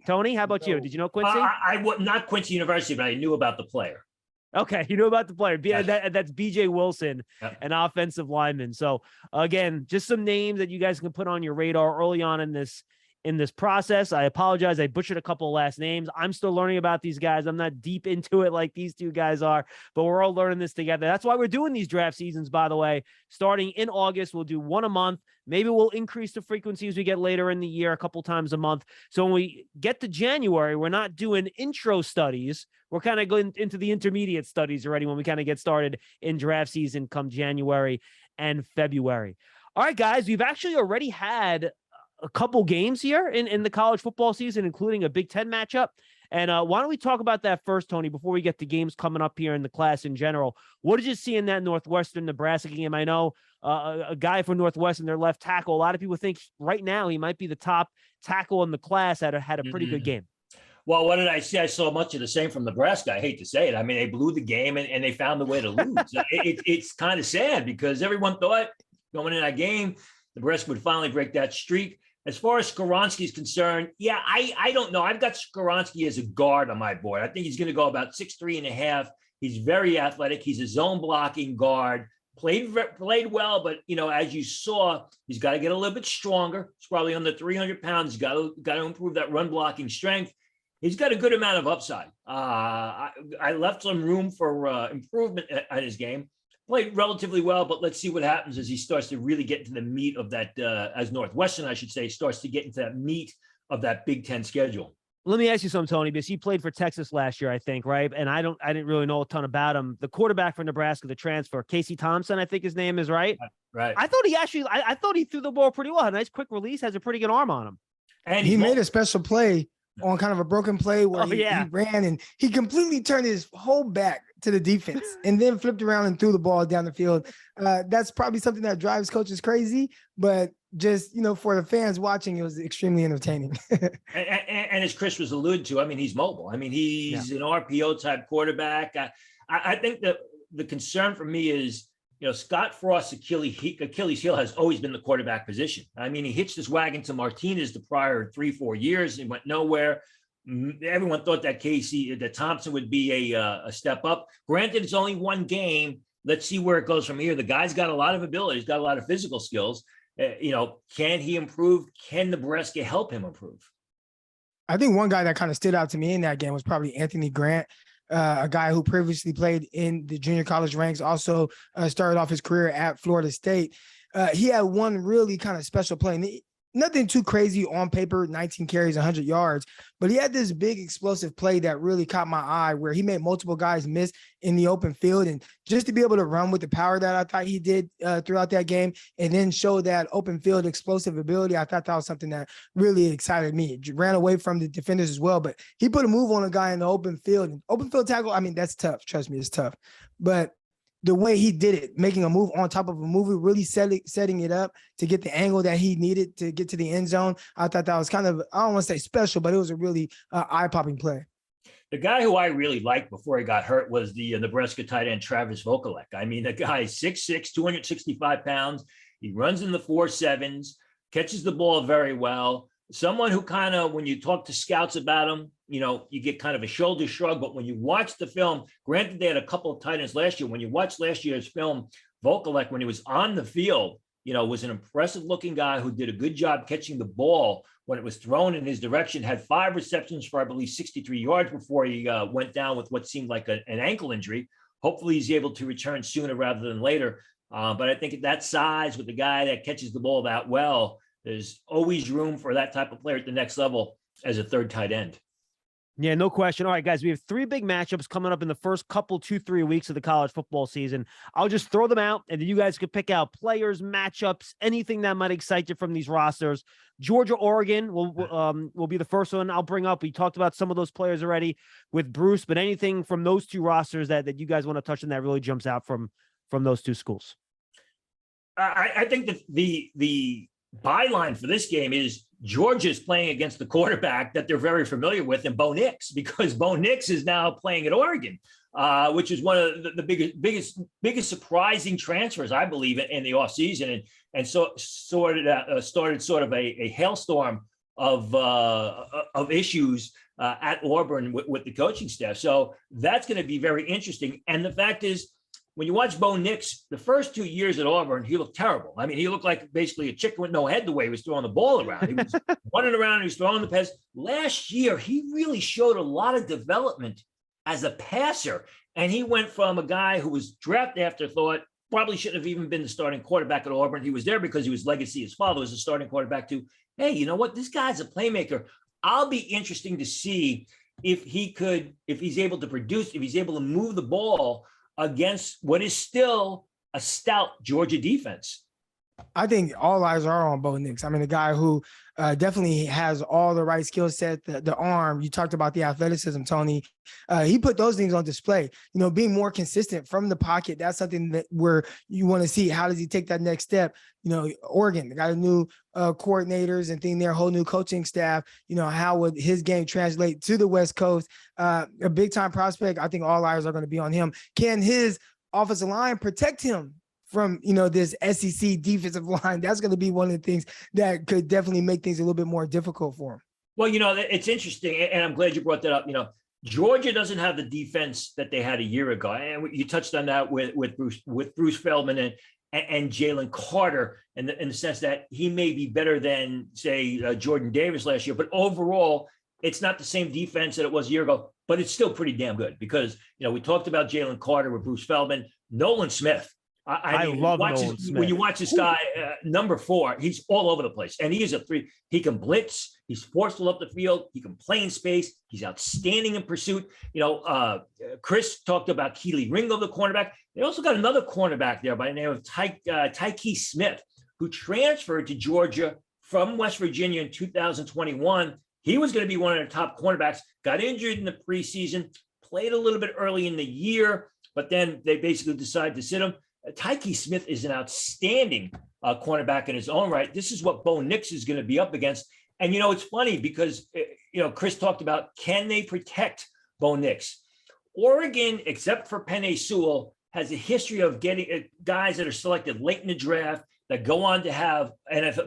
Tony, how about you? Did you know Quincy? I would not Quincy University, but I knew about the player. Okay, you know about the player. Yes. That's BJ Wilson, Yep. an offensive lineman. So again, just some names that you guys can put on your radar early on in this process. I apologize. I butchered a couple of last names. I'm still learning about these guys. I'm not deep into it like these two guys are, but we're all learning this together. That's why we're doing these draft seasons, by the way. Starting in August, we'll do one a month. Maybe we'll increase the frequency as we get later in the year, a couple times a month. So when we get to January, we're not doing intro studies. We're kind of going into the intermediate studies already when we kind of get started in draft season come January and February. All right, guys, we've actually already had a couple games here in the college football season, including a Big Ten matchup. And why don't we talk about that first, Tony, before we get to games coming up here in the class in general? What did you see in that Northwestern Nebraska game? I know a guy from Northwestern, their left tackle. A lot of people think right now he might be the top tackle in the class. Had a pretty good game. Well, what did I see? I saw much of the same from Nebraska. I hate to say it. I mean, they blew the game and they found a way to lose. It's kind of sad because everyone thought going in that game, Nebraska would finally break that streak. As far as Skoronski is concerned, yeah, I don't know. I've got Skoronski as a guard on my board. I think he's going to go about 6'3.5". He's very athletic. He's a zone blocking guard. Played well, but as you saw, he's got to get a little bit stronger. He's probably under 300 pounds. He's got to improve that run blocking strength. He's got a good amount of upside. I left some room for improvement at his game. Played relatively well, but let's see what happens as he starts to really get into the meat of that, as Northwestern, I should say, starts to get into that meat of that Big Ten schedule. Let me ask you something, Tony, because he played for Texas last year, I think, right? And I didn't really know a ton about him. The quarterback for Nebraska, the transfer, Casey Thompson, I think his name is, right? Right. I thought I thought he threw the ball pretty well. Had a nice quick release, has a pretty good arm on him. And he made a special play on kind of a broken play where he ran and he completely turned his whole back to the defense and then flipped around and threw the ball down the field. That's probably something that drives coaches crazy, but just, for the fans watching, it was extremely entertaining. and as Chris was alluded to, I mean, he's mobile. I mean, he's an RPO type quarterback. I think that the concern for me is, Scott Frost's Achilles heel has always been the quarterback position. I mean, he hitched his wagon to Martinez the prior 3-4 years. It went nowhere. Everyone thought that Thompson would be a step up. Granted, it's only one game. Let's see where it goes from here. The guy's got a lot of ability. He's got a lot of physical skills. Can he improve? Can Nebraska help him improve? I think one guy that kind of stood out to me in that game was probably Anthony Grant. A guy who previously played in the junior college ranks, also started off his career at Florida State. He had one really kind of special play. And nothing too crazy on paper, 19 carries, 100 yards, but he had this big explosive play that really caught my eye where he made multiple guys miss in the open field. And just to be able to run with the power that I thought he did throughout that game and then show that open field explosive ability, I thought that was something that really excited me. It ran away from the defenders as well, but he put a move on a guy in the open field. And open field tackle, I mean, that's tough. Trust me, it's tough. But the way he did it, making a move on top of a move, really setting it up to get the angle that he needed to get to the end zone. I thought that was kind of, I don't want to say special, but it was a really eye-popping play. The guy who I really liked before he got hurt was the Nebraska tight end, Travis Vocaleck. I mean, the guy is 6'6", 265 pounds. He runs in the 4.7s, catches the ball very well. someone who kind of, when you talk to scouts about him, you get kind of a shoulder shrug. But when you watch the film, granted, they had a couple of tight ends last year. When you watch last year's film, Vocaleck, when he was on the field, was an impressive looking guy who did a good job catching the ball when it was thrown in his direction, had 5 receptions for, I believe, 63 yards before he went down with what seemed like an ankle injury. Hopefully he's able to return sooner rather than later. But I think at that size, with the guy that catches the ball that well, there's always room for that type of player at the next level as a third tight end. Yeah, no question. All right, guys, we have 3 big matchups coming up in the first 2-3 weeks of the college football season. I'll just throw them out, and then you guys can pick out players, matchups, anything that might excite you from these rosters. Georgia, Oregon will be the first one I'll bring up. We talked about some of those players already with Bruce, but anything from those 2 rosters that you guys want to touch on that really jumps out from those 2 schools? I think that the byline for this game is Georgia's playing against the quarterback that they're very familiar with in Bo Nix, because Bo Nix is now playing at Oregon, which is one of the biggest surprising transfers, I believe, in the offseason. And so started sort of a hailstorm of issues at Auburn with the coaching staff. So that's going to be very interesting. And the fact is, when you watch Bo Nix, the first 2 years at Auburn, he looked terrible. I mean, he looked like basically a chicken with no head the way he was throwing the ball around. He was running around and he was throwing the pass. Last year, he really showed a lot of development as a passer. And he went from a guy who was drafted afterthought, probably shouldn't have even been the starting quarterback at Auburn. He was there because he was legacy. His father was a starting quarterback to, hey, you know what? This guy's a playmaker. I'll be interesting to see if he's able to produce, if he's able to move the ball against what is still a stout Georgia defense. I think all eyes are on Bo Nix. I mean, a guy who definitely has all the right skill set, the arm. You talked about the athleticism, Tony. He put those things on display. Being more consistent from the pocket. That's something that where you want to see, how does he take that next step? Oregon, they got a new coordinators and their whole new coaching staff. How would his game translate to the West Coast? A big time prospect. I think all eyes are going to be on him. Can his offensive line protect him from, this SEC defensive line? That's going to be one of the things that could definitely make things a little bit more difficult for him. Well, it's interesting, and I'm glad you brought that up. Georgia doesn't have the defense that they had a year ago, and you touched on that with Bruce Feldman and Jalen Carter, in the sense that he may be better than, say, Jordan Davis last year, but overall, it's not the same defense that it was a year ago, but it's still pretty damn good because, we talked about Jalen Carter with Bruce Feldman, Nolan Smith. I love Nolan Smith. When you watch this guy, number 4, he's all over the place. And he is a 3. He can blitz. He's forceful up the field. He can play in space. He's outstanding in pursuit. Chris talked about Keely Ringo, the cornerback. They also got another cornerback there by the name of Taiki Smith, who transferred to Georgia from West Virginia in 2021. He was going to be one of their top cornerbacks, got injured in the preseason, played a little bit early in the year, but then they basically decided to sit him. Taiki Smith is an outstanding cornerback in his own right. This is what Bo Nix is going to be up against. And, it's funny because, Chris talked about, can they protect Bo Nix? Oregon, except for Penei Sewell, has a history of getting guys that are selected late in the draft that go on to have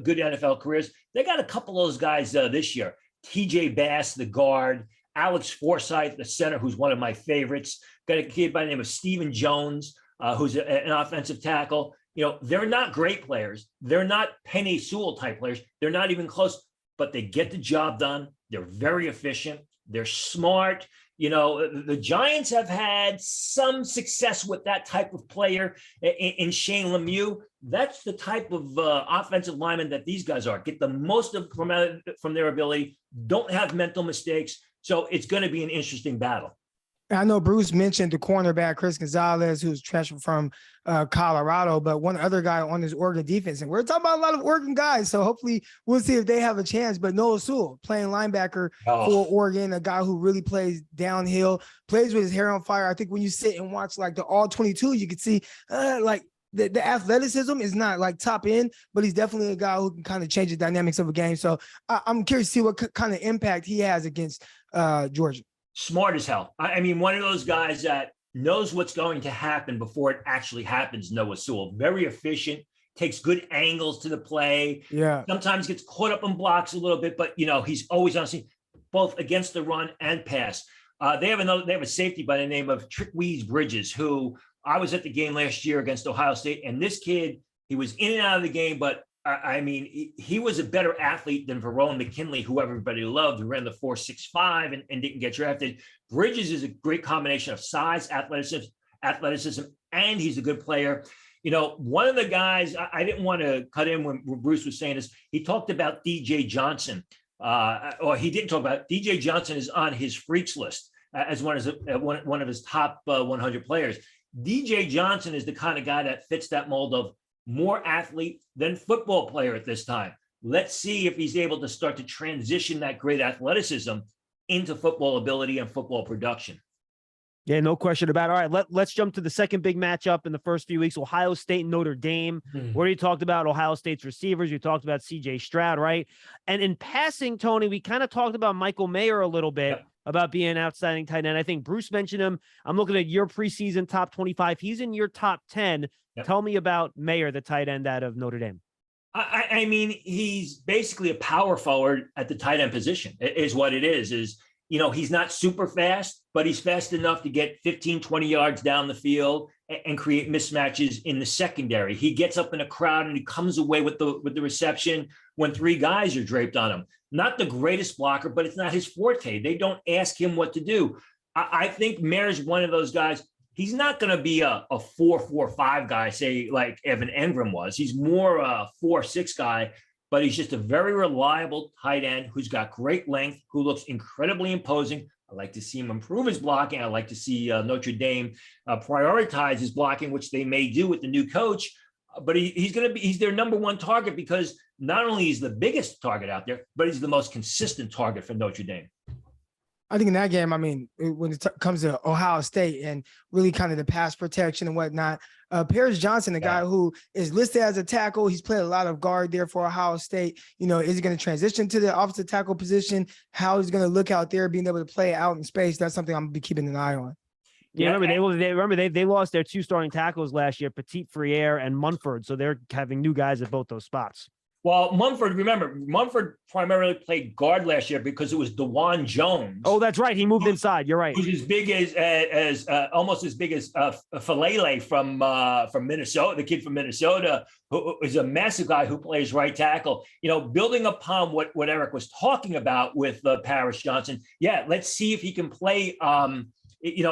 good NFL careers. They got a couple of those guys this year. TJ Bass, the guard, Alex Forsythe, the center, who's one of my favorites. Got a kid by the name of Stephen Jones, who's an offensive tackle. They're not great players. They're not Penei Sewell type players. They're not even close, but they get the job done. They're very efficient. They're smart. The Giants have had some success with that type of player in Shane Lemieux. That's the type of offensive lineman that these guys are. Get the most from their ability. Don't have mental mistakes. So it's going to be an interesting battle. I know Bruce mentioned the cornerback, Chris Gonzalez, who's transferred from Colorado, but one other guy on his Oregon defense. And we're talking about a lot of Oregon guys, so hopefully we'll see if they have a chance. But Noah Sewell, playing linebacker for Oregon, a guy who really plays downhill, plays with his hair on fire. I think when you sit and watch like the All-22, you can see the athleticism is not like top end, but he's definitely a guy who can kind of change the dynamics of a game. So I'm curious to see what kind of impact he has against Georgia. Smart as hell. I mean, one of those guys that knows what's going to happen before it actually happens. Noah Sewell, very efficient. takes good angles to the play. Yeah. Sometimes gets caught up in blocks a little bit, but he's always on the scene, both against the run and pass. They have a safety by the name of Tariq Bridges, who I was at the game last year against Ohio State, and this kid, he was in and out of the game, but I mean, he was a better athlete than Verone McKinley, who everybody loved, who ran the 4.65 and didn't get drafted. Bridges is a great combination of size, athleticism, and he's a good player. One of the guys, I didn't want to cut in when Bruce was saying this, he talked about DJ Johnson, or he didn't talk about, DJ Johnson is on his freaks list as one of his top 100 players. DJ Johnson is the kind of guy that fits that mold of more athlete than football player at this time. Let's see if he's able to start to transition that great athleticism into football ability and football production. Yeah, no question about it. All right, let's jump to the second big matchup in the first few weeks, Ohio State and Notre Dame. Where you talked about Ohio State's receivers, you talked about CJ Stroud, right? And in passing, Tony, we kind of talked about Michael Mayer a little bit, about being an outstanding tight end. I think Bruce mentioned him. I'm looking at your preseason top 25. He's in your top 10. Tell me about Mayer, the tight end out of Notre Dame. I mean, he's basically a power forward at the tight end position is what it is, he's not super fast, but he's fast enough to get 15, 20 yards down the field and create mismatches in the secondary. He gets up in a crowd and he comes away with the reception when three guys are draped on him. Not the greatest blocker, but it's not his forte. They don't ask him what to do. I think Mayer's one of those guys. He's not going to be a 4.45 guy, say like Evan Engram was. He's more a 4.6 guy, but he's just a very reliable tight end who's got great length, who looks incredibly imposing. I like to see him improve his blocking. I like to see Notre Dame prioritize his blocking, which they may do with the new coach. But he's their number one target because not only is the biggest target out there, but he's the most consistent target for Notre Dame. I think in that game, I mean, when it comes to Ohio State and really kind of the pass protection and whatnot, Paris Johnson, the guy who is listed as a tackle, he's played a lot of guard there for Ohio State. Is he going to transition to the offensive tackle position? How he's going to look out there, being able to play out in space? That's something I'm going to be keeping an eye on. Yeah, they lost their two starting tackles last year, Petit Friere and Munford, so they're having new guys at both those spots. Well, Munford primarily played guard last year because it was DeJuan Jones. Oh, that's right. He moved inside. You're right. Who's as big as almost as big as Falele from Minnesota, the kid from Minnesota, who is a massive guy who plays right tackle. Building upon what Eric was talking about with Paris Johnson. Yeah, let's see if he can play.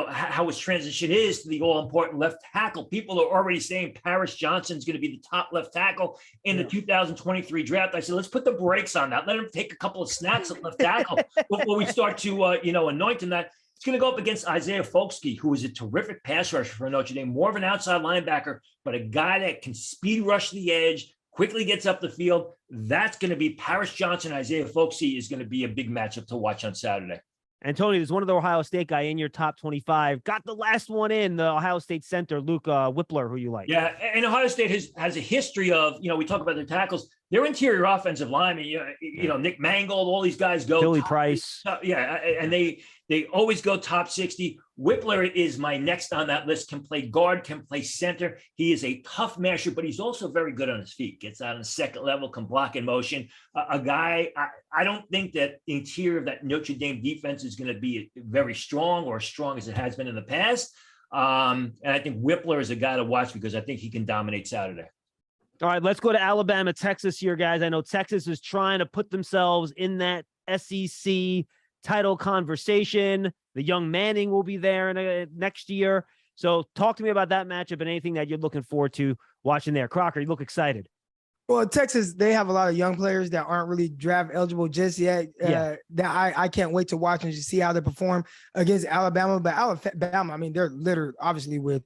How his transition is to the all-important left tackle. People are already saying Paris Johnson's going to be the top left tackle in the 2023 draft. I said, let's put the brakes on that. Let him take a couple of snaps at left tackle before we start to, anoint him that. It's going to go up against Isaiah Folksky, who is a terrific pass rusher for Notre Dame, more of an outside linebacker, but a guy that can speed rush the edge, quickly gets up the field. That's going to be Paris Johnson. Isaiah Folksy is going to be a big matchup to watch on Saturday. And Tony, there's one of the Ohio State guy in your top 25. Got the last one in, the Ohio State center, Luke Whippler, who you like. Yeah, and Ohio State has a history of, we talk about their tackles. Their interior offensive linemen, Nick Mangold, all these guys go. Billy Price. And they always go top 60. Whippler is my next on that list, can play guard, can play center. He is a tough masher, but he's also very good on his feet. Gets out on the second level, can block in motion. A guy, I don't think that the interior of that Notre Dame defense is going to be very strong or as strong as it has been in the past. And I think Whippler is a guy to watch because I think he can dominate Saturday. All right, let's go to Alabama, Texas here, guys. I know Texas is trying to put themselves in that SEC title conversation. The young Manning will be there next year. So talk to me about that matchup and anything that you're looking forward to watching there. Crocker, you look excited. Well, Texas, they have a lot of young players that aren't really draft eligible just yet. That I can't wait to watch and just see how they perform against Alabama. But Alabama, I mean, they're littered, obviously, with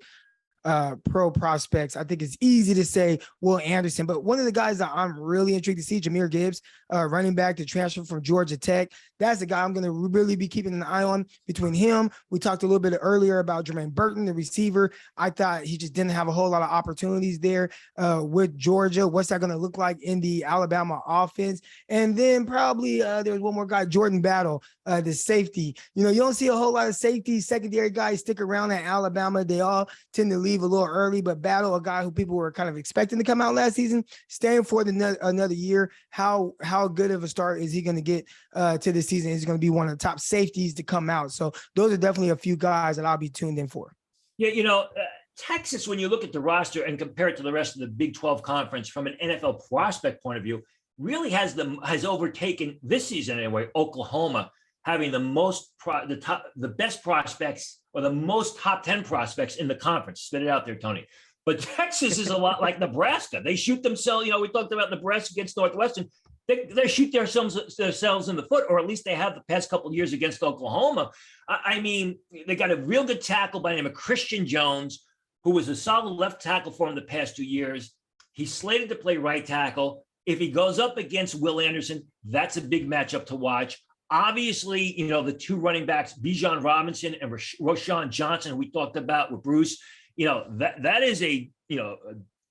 pro prospects. I think it's easy to say Will Anderson, but one of the guys that I'm really intrigued to see, Jamar Gibbs, running back to transfer from Georgia Tech. That's the guy I'm going to really be keeping an eye on. Between him, we talked a little bit earlier about Jermaine Burton, the receiver. I thought he just didn't have a whole lot of opportunities there with Georgia. What's that going to look like in the Alabama offense? And then probably there's one more guy, Jordan Battle, the safety. You don't see a whole lot of safety secondary guys stick around at Alabama. They all tend to leave leave a little early, but battle a guy who people were kind of expecting to come out last season, staying for another year. How good of a start is he going to get to this season? He's going to be one of the top safeties to come out. So those are definitely a few guys that I'll be tuned in for. Yeah, Texas, when you look at the roster and compare it to the rest of the Big 12 conference from an NFL prospect point of view, really has overtaken this season anyway, Oklahoma, having the best prospects or the most top 10 prospects in the conference. Spit it out there, Tony. But Texas is a lot like Nebraska. They shoot themselves, we talked about Nebraska against Northwestern. They shoot themselves in the foot, or at least they have the past couple of years against Oklahoma. I mean, they got a real good tackle by the name of Christian Jones, who was a solid left tackle for him the past 2 years. He's slated to play right tackle. If he goes up against Will Anderson, that's a big matchup to watch. Obviously, the two running backs, Bijan Robinson and Rashawn Johnson, who we talked about with Bruce, that is a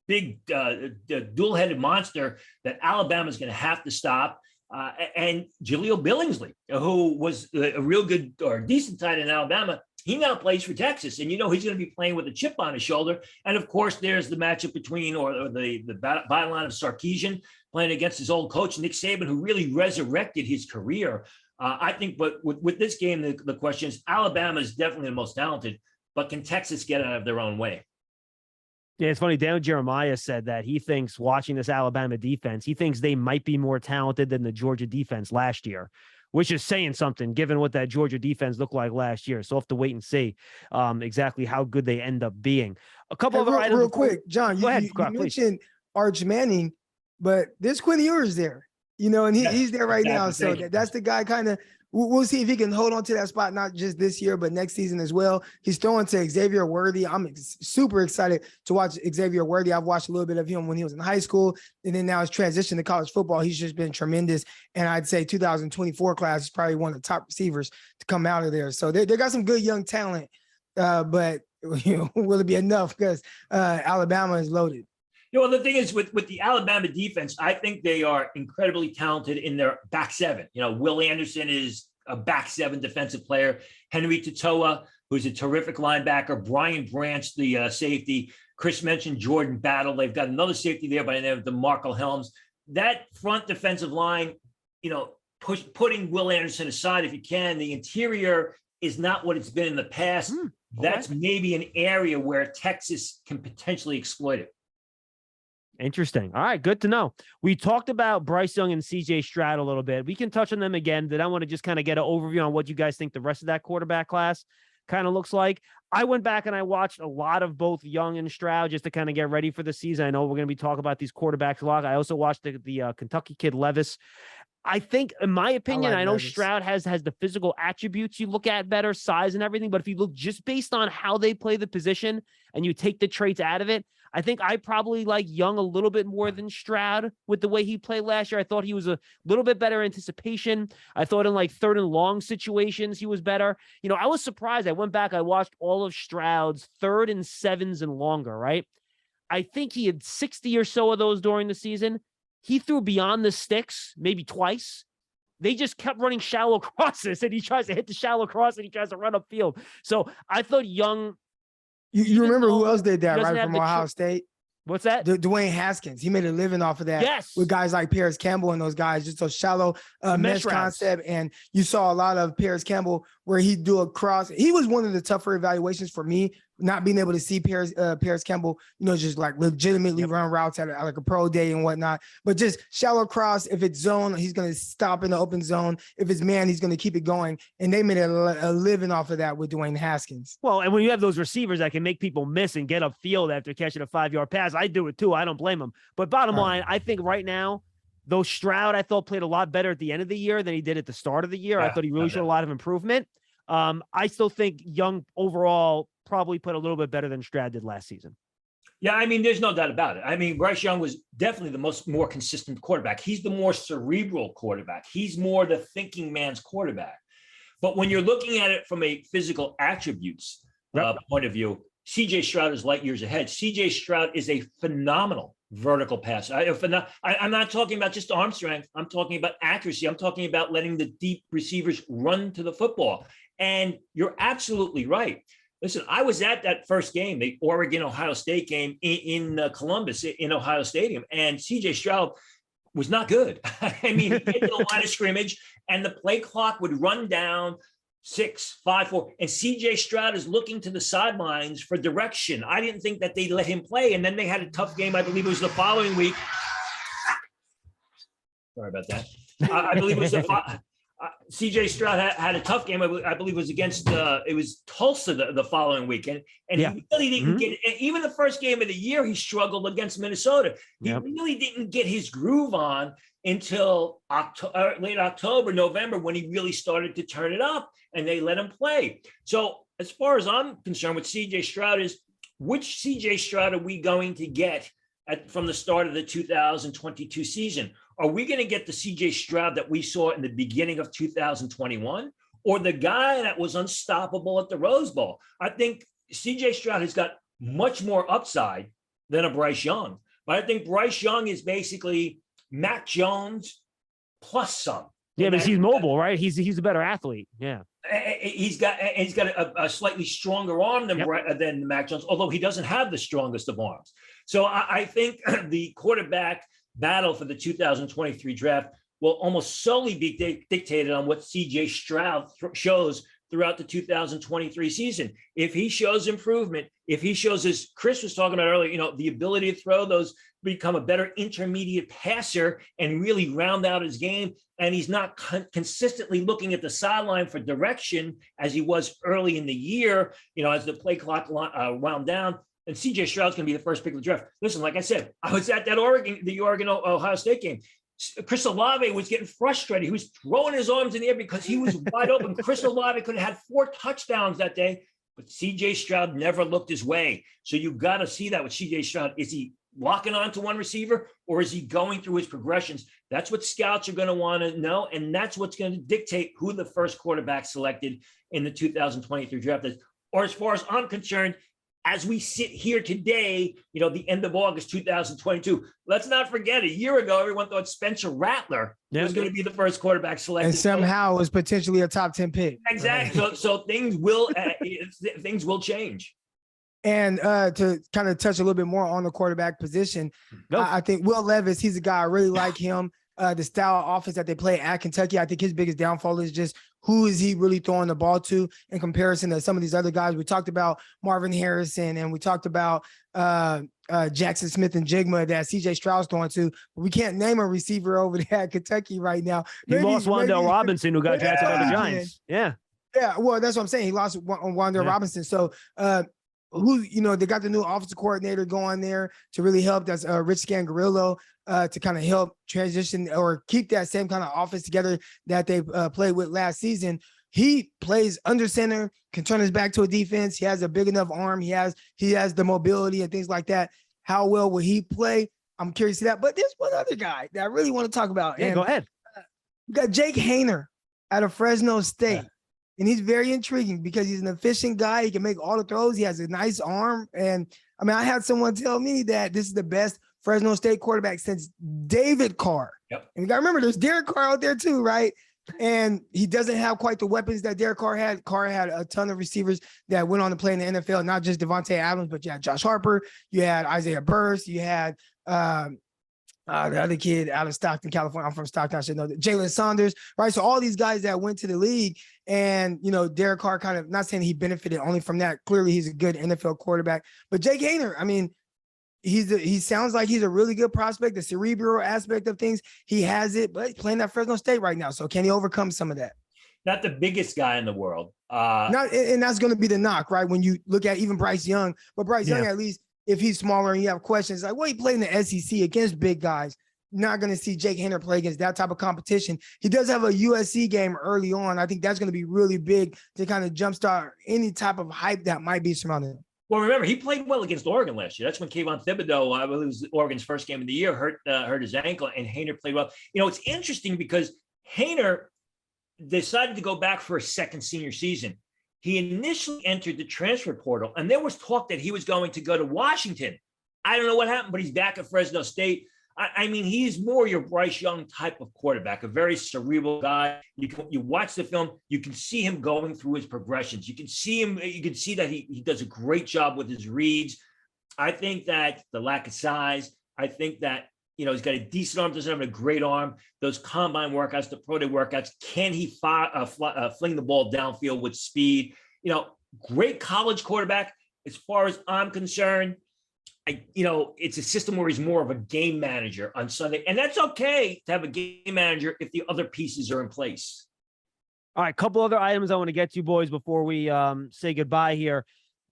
big dual-headed monster that Alabama is going to have to stop. And Jaleel Billingsley, who was a real good or decent tight end in Alabama, he now plays for Texas, and he's going to be playing with a chip on his shoulder. And of course, there's the matchup between the byline of Sarkisian playing against his old coach Nick Saban, who really resurrected his career. I think, but with this game, the question is, Alabama is definitely the most talented, but can Texas get out of their own way? Yeah, it's funny. Dan Jeremiah said that he thinks, watching this Alabama defense, he thinks they might be more talented than the Georgia defense last year, which is saying something given what that Georgia defense looked like last year. So we'll have to wait and see exactly how good they end up being. A couple of items. Real quick, John, you mentioned Arch Manning, but there's Quinn Ewers there, and he's there right now. So that's the guy kind of. We'll see if he can hold on to that spot, not just this year, but next season as well. He's throwing to Xavier Worthy. I'm super excited to watch Xavier Worthy. I've watched a little bit of him when he was in high school, and then now his transition to college football. He's just been tremendous. And I'd say 2024 class is probably one of the top receivers to come out of there. So they got some good young talent, but will it be enough? Because Alabama is loaded. Well, the thing is with the Alabama defense, I think they are incredibly talented in their back seven. Will Anderson is a back seven defensive player. Henry Totoa, who's a terrific linebacker. Brian Branch, the safety. Chris mentioned Jordan Battle. They've got another safety there by the name of DeMarco Helms. That front defensive line, putting Will Anderson aside if you can, the interior is not what it's been in the past. That's maybe an area where Texas can potentially exploit it. Interesting. All right. Good to know. We talked about Bryce Young and CJ Stroud a little bit. We can touch on them again. Then I want to just kind of get an overview on what you guys think the rest of that quarterback class kind of looks like. I went back and I watched a lot of both Young and Stroud just to kind of get ready for the season. I know we're going to be talking about these quarterbacks a lot. I also watched the Kentucky kid Levis. I think, in my opinion, I know Levis. Stroud has the physical attributes you look at better, size and everything. But if you look just based on how they play the position and you take the traits out of it, I think I probably like Young a little bit more than Stroud with the way he played last year. I thought he was a little bit better anticipation. I thought in like third and long situations, he was better. I was surprised. I went back, I watched all of Stroud's 3rd and 7s and longer, right? I think he had 60 or so of those during the season. He threw beyond the sticks, maybe twice. They just kept running shallow crosses, and he tries to hit the shallow cross and he tries to run upfield. So I thought Young. You remember who else did that, right, from Ohio State? What's that? Dwayne Haskins. He made a living off of that. Yes. With guys like Paris Campbell and those guys, just a shallow mesh concept. And you saw a lot of Paris Campbell where he'd do a cross. He was one of the tougher evaluations for me, not being able to see Paris Campbell, just like legitimately run routes at like a pro day and whatnot. But just shallow cross. If it's zone, he's going to stop in the open zone. If it's man, he's going to keep it going. And they made a living off of that with Dwayne Haskins. Well, and when you have those receivers that can make people miss and get upfield after catching a 5-yard pass, I do it too. I don't blame them. But bottom line, I think right now, though Stroud, I thought played a lot better at the end of the year than he did at the start of the year. I thought he really showed a lot of improvement. I still think Young overall probably put a little bit better than Stroud did last season. Yeah, I mean, there's no doubt about it. I mean, Bryce Young was definitely the more consistent quarterback. He's the more cerebral quarterback. He's more the thinking man's quarterback. But when you're looking at it from a physical attributes point of view, CJ Stroud is light years ahead. CJ Stroud is a phenomenal vertical passer. I'm not talking about just arm strength. I'm talking about accuracy. I'm talking about letting the deep receivers run to the football. And you're absolutely right. Listen, I was at that first game, the Oregon-Ohio State game in Columbus, in Ohio Stadium, and C.J. Stroud was not good. I mean, he hit the line of scrimmage, and the play clock would run down 6, 5, 4, and C.J. Stroud is looking to the sidelines for direction. I didn't think that they'd let him play, and then they had a tough game. I believe it was the following week. Sorry about that. I believe it was the C.J. Stroud had a tough game. I believe it was against it was Tulsa the following week, and he really didn't get it. Even the first game of the year, he struggled against Minnesota. He really didn't get his groove on until late October, November, when he really started to turn it up, and they let him play. So as far as I'm concerned with C.J. Stroud is, which C.J. Stroud are we going to get from the start of the 2022 season? Are we going to get the C.J. Stroud that we saw in the beginning of 2021, or the guy that was unstoppable at the Rose Bowl? I think C.J. Stroud has got much more upside than a Bryce Young. But I think Bryce Young is basically Mac Jones plus some. Yeah, but he's mobile, right? He's a better athlete. Yeah. He's got a slightly stronger arm than Mac Jones, although he doesn't have the strongest of arms. So I think the quarterback battle for the 2023 draft will almost solely be dictated on what C.J. Stroud shows throughout the 2023 season. If he shows improvement, if he shows, as Chris was talking about earlier, the ability to throw those, become a better intermediate passer and really round out his game, and he's not consistently looking at the sideline for direction as he was early in the year, as the play clock wound down, and C.J. Stroud's going to be the first pick of the draft. Listen, like I said, I was at that Oregon-Ohio State game. Chris Olave was getting frustrated. He was throwing his arms in the air because he was wide open. Chris Olave could have had 4 touchdowns that day, but C.J. Stroud never looked his way. So you got to see that with C.J. Stroud. Is he locking on to one receiver, or is he going through his progressions? That's what scouts are going to want to know, and that's what's going to dictate who the first quarterback selected in the 2023 draft is. Or as far as I'm concerned, as we sit here today, the end of August 2022, let's not forget, a year ago, everyone thought Spencer Rattler was going to be the first quarterback selected. And somehow was potentially a top 10 pick. Exactly. Right. So things will change. And to kind of touch a little bit more on the quarterback position, I think Will Levis, he's a guy, I really like him. The style of offense that they play at Kentucky, I think his biggest downfall is just who is he really throwing the ball to in comparison to some of these other guys. We talked about Marvin Harrison, and we talked about Jackson Smith and Jigma that C.J. Stroud's throwing to. But we can't name a receiver over there at Kentucky right now. He lost Wan'Dale Robinson, who got drafted by the Giants. Yeah. Yeah, well, that's what I'm saying. He lost Wan'Dale Robinson. So they got the new offensive coordinator going there to really help. That's Rich Scangarillo to kind of help transition or keep that same kind of offense together that they played with last season. He plays under center, can turn his back to a defense. He has a big enough arm. He has the mobility and things like that. How well will he play? I'm curious to that. But there's one other guy that I really want to talk about. Yeah, go ahead. We got Jake Hayner out of Fresno State. Yeah. And he's very intriguing because he's an efficient guy. He can make all the throws. He has a nice arm. And I had someone tell me that this is the best Fresno State quarterback since David Carr. Yep. And you got to remember, there's Derek Carr out there too, right? And he doesn't have quite the weapons that Derek Carr had. Carr had a ton of receivers that went on to play in the NFL, not just Devontae Adams, but you had Josh Harper, you had Isaiah Burst, you had the other kid out of Stockton, California. I'm from Stockton. I should know that. Jalen Saunders, right? So all these guys that went to the league, and Derek Carr kind of, not saying he benefited only from that. Clearly, he's a good NFL quarterback. But Jake Hayner, he sounds like he's a really good prospect. The cerebral aspect of things, he has it, but he's playing at Fresno State right now. So can he overcome some of that? Not the biggest guy in the world. And that's going to be the knock, right? When you look at even Bryce Young, but Bryce Young, at least, if he's smaller and you have questions like, well, he played in the SEC against big guys. Not going to see Jake Hayner play against that type of competition. He does have a USC game early on. I think that's going to be really big to kind of jumpstart any type of hype that might be surrounding him. Well, remember, he played well against Oregon last year. That's when Kayvon Thibodeau, I believe it was Oregon's first game of the year, hurt his ankle, and Hayner played well. It's interesting because Hayner decided to go back for a second senior season. He initially entered the transfer portal, and there was talk that he was going to go to Washington. I don't know what happened, but he's back at Fresno State. I mean, he's more your Bryce Young type of quarterback, a very cerebral guy. You watch the film, you can see him going through his progressions. You can see that he does a great job with his reads. I think that the lack of size, I think that, he's got a decent arm, doesn't have a great arm. Those combine workouts, the pro day workouts, can he fling the ball downfield with speed? Great college quarterback. As far as I'm concerned, it's a system where he's more of a game manager on Sunday. And that's okay to have a game manager if the other pieces are in place. All right, a couple other items I want to get to, boys, before we say goodbye here.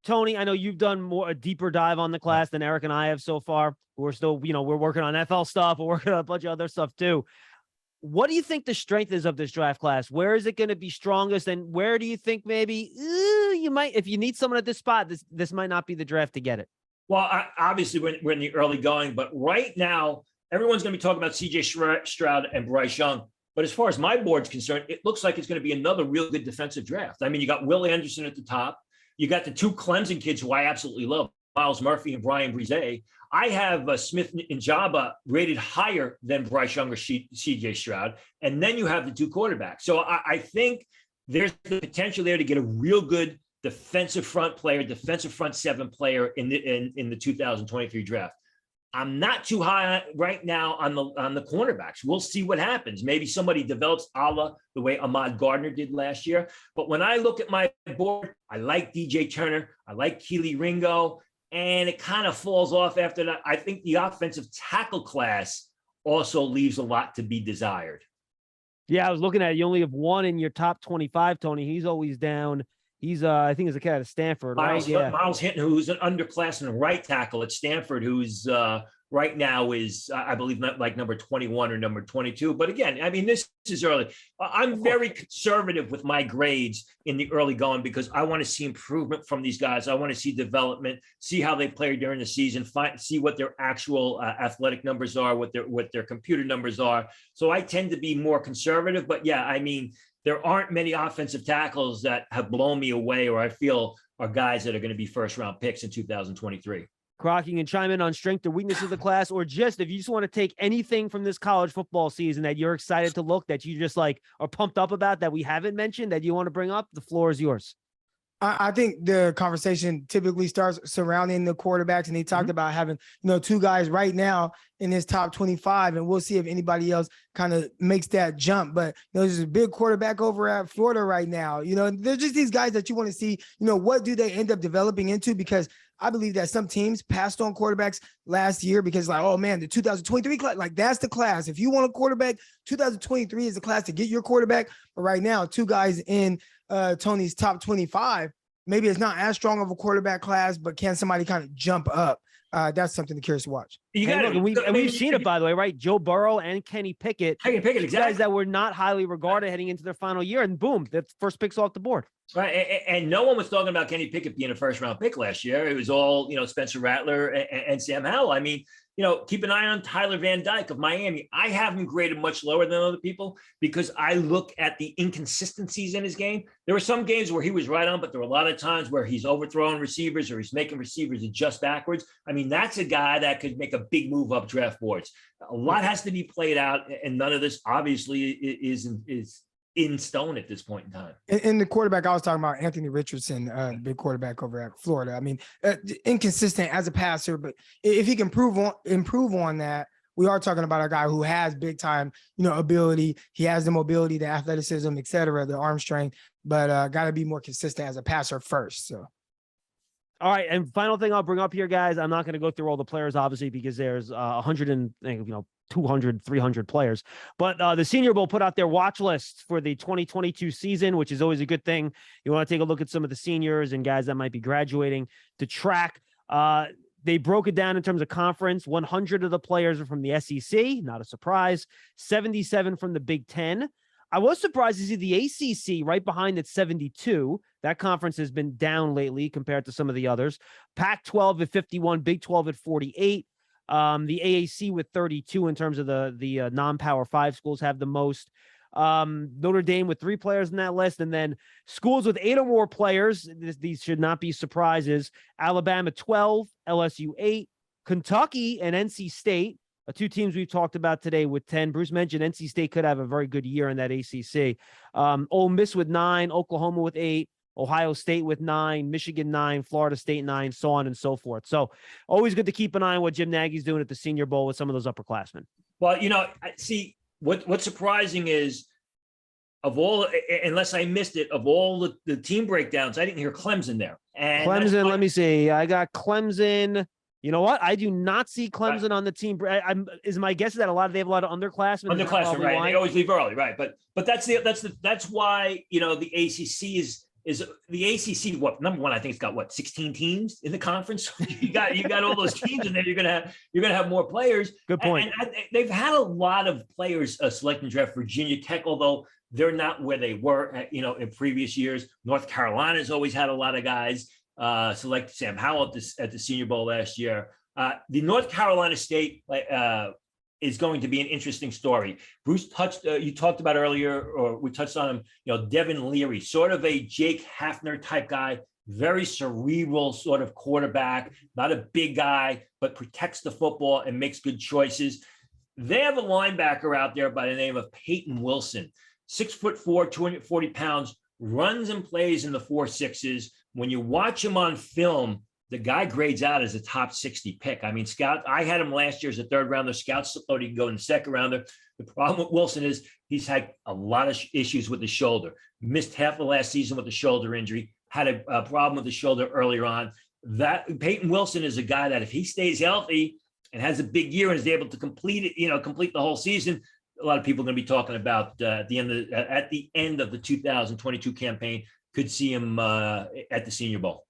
Tony, I know you've done a deeper dive on the class than Eric and I have so far. We're still, we're working on NFL stuff. We're working on a bunch of other stuff too. What do you think the strength is of this draft class? Where is it going to be strongest? And where do you think maybe you might, if you need someone at this spot, this might not be the draft to get it? Well, obviously we're in the early going, but right now everyone's going to be talking about CJ Stroud and Bryce Young. But as far as my board's concerned, it looks like it's going to be another real good defensive draft. I mean, you got Will Anderson at the top. You got the two Clemson kids who I absolutely love, Miles Murphy and Brian Brise. I have Smith and Jabba rated higher than Bryce Young or CJ Stroud. And then you have the two quarterbacks. So I think there's the potential there to get a real good defensive front player, defensive front seven player in the 2023 draft. I'm not too high right now on the cornerbacks. We'll see what happens. Maybe somebody develops a la the way Ahmad Gardner did last year. But when I look at my board, I like DJ Turner. I like Keely Ringo. And it kind of falls off after that. I think the offensive tackle class also leaves a lot to be desired. Yeah, I was looking at it. You only have one in your top 25, Tony. He's always down. He's, I think he's a cat at Stanford, right? Miles Hinton, who's an underclassman right tackle at Stanford, who's right now is, I believe, not like number 21 or number 22. But again, I mean, this is early. I'm very conservative with my grades in the early going because I want to see improvement from these guys. I want to see development, see how they play during the season, see what their actual athletic numbers are, what their computer numbers are. So I tend to be more conservative. But yeah, I mean, there aren't many offensive tackles that have blown me away or I feel are guys that are going to be first-round picks in 2023. Croc, you can chime in on strength or weakness of the class, or just if you just want to take anything from this college football season that you're excited to look, that you just like are pumped up about that we haven't mentioned that you want to bring up, the floor is yours. I think the conversation typically starts surrounding the quarterbacks, and he talked about having, two guys right now in his top 25, and we'll see if anybody else kind of makes that jump. But there's a big quarterback over at Florida right now. They're just these guys that you want to see, what do they end up developing into? Because I believe that some teams passed on quarterbacks last year because oh man, the 2023 class, that's the class. If you want a quarterback, 2023 is the class to get your quarterback. But right now, two guys in Tony's top 25, maybe it's not as strong of a quarterback class, but can somebody kind of jump up? That's something curious to watch. We've seen it, by the way, right? Joe Burrow and Kenny Pickett, exactly. Guys that were not highly regarded heading into their final year, and boom, the first pick's off the board. Right, and no one was talking about Kenny Pickett being a first-round pick last year. It was all, Spencer Rattler and Sam Howell. I mean, keep an eye on Tyler Van Dyke of Miami. I have him graded much lower than other people because I look at the inconsistencies in his game. There were some games where he was right on, but there were a lot of times where he's overthrowing receivers or he's making receivers adjust backwards. I mean, that's a guy that could make a big move up draft boards. A lot has to be played out, and none of this obviously is in stone at this point in time. And the quarterback I was talking about, Anthony Richardson, big quarterback over at Florida. I mean, inconsistent as a passer, but if he can improve on that, we are talking about a guy who has big time, ability. He has the mobility, the athleticism, et cetera, the arm strength, but got to be more consistent as a passer first. So. All right, and final thing I'll bring up here, guys. I'm not going to go through all the players, obviously, because there's 200, 300 players. But the Senior Bowl put out their watch list for the 2022 season, which is always a good thing. You want to take a look at some of the seniors and guys that might be graduating to track. They broke it down in terms of conference. 100 of the players are from the SEC, not a surprise. 77 from the Big Ten. I was surprised to see the ACC right behind at 72. That conference has been down lately compared to some of the others. Pac-12 at 51, Big 12 at 48. The AAC with 32 in terms of the non-Power 5 schools have the most. Notre Dame with 3 players in that list. And then schools with 8 or more players, these should not be surprises. Alabama 12, LSU 8, Kentucky and NC State two teams we've talked about today with 10. Bruce mentioned NC State could have a very good year in that ACC. Ole Miss with 9, Oklahoma with 8, Ohio State with 9, Michigan 9, Florida State 9, so on and so forth. So always good to keep an eye on what Jim Nagy's doing at the Senior Bowl with some of those upperclassmen. Well, see, what's surprising is, of all, unless I missed it, of all the team breakdowns, I didn't hear Clemson there. And Clemson, let me see. I got Clemson. You know what? I do not see Clemson on the team. Is my guess that they have a lot of underclassmen. Underclassmen, right? They always leave early, right? But that's why the ACC is the ACC. What, number one? I think it's got 16 teams in the conference. you got all those teams in there. You're gonna have more players. Good point. And they've had a lot of players select and draft. Virginia Tech, although they're not where they were, in previous years. North Carolina's always had a lot of guys select. Sam Howell at the Senior Bowl last year. The North Carolina State is going to be an interesting story. Bruce you talked about earlier, or we touched on him. Devin Leary, sort of a Jake Hafner type guy, very cerebral sort of quarterback, not a big guy, but protects the football and makes good choices. They have a linebacker out there by the name of Peyton Wilson. 6'4", 240 pounds, runs and plays in the 4.6s. When you watch him on film, the guy grades out as a top 60 pick. I mean, I had him last year as a third rounder. Scouts thought he could go in the second rounder. The problem with Wilson is he's had a lot of issues with the shoulder. Missed half of last season with the shoulder injury. Had a problem with the shoulder earlier on. That Peyton Wilson is a guy that if he stays healthy and has a big year and is able to complete the whole season, a lot of people are going to be talking about at the end of the 2022 campaign, could see him at the Senior Bowl.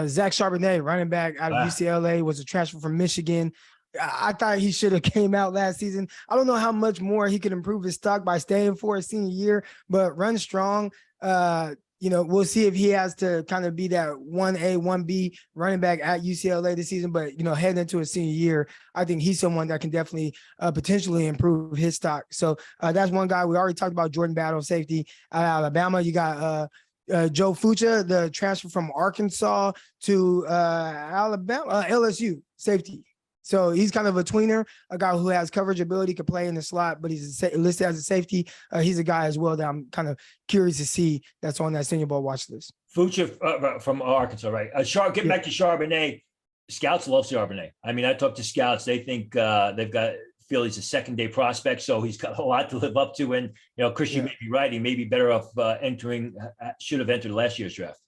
Zach Charbonnet, running back out of UCLA, was a transfer from Michigan. I thought he should have came out last season. I don't know how much more he could improve his stock by staying for his senior year, but run strong. We'll see if he has to kind of be that 1A, 1B running back at UCLA this season. But, heading into his senior year, I think he's someone that can definitely potentially improve his stock. So that's one guy. We already talked about Jordan Battle, safety out of Alabama. You got Joe Fucha, the transfer from Arkansas to Alabama, LSU, safety. So he's kind of a tweener, a guy who has coverage ability, could play in the slot, but he's listed as a safety. He's a guy as well that I'm kind of curious to see that's on that Senior Bowl watch list. Fucha from Arkansas, right? Getting back to Charbonnet, scouts love Charbonnet. I mean, I talked to scouts. They think feel he's a second-day prospect, so he's got a lot to live up to. And, Christian may be right. He may be better off should have entered last year's draft.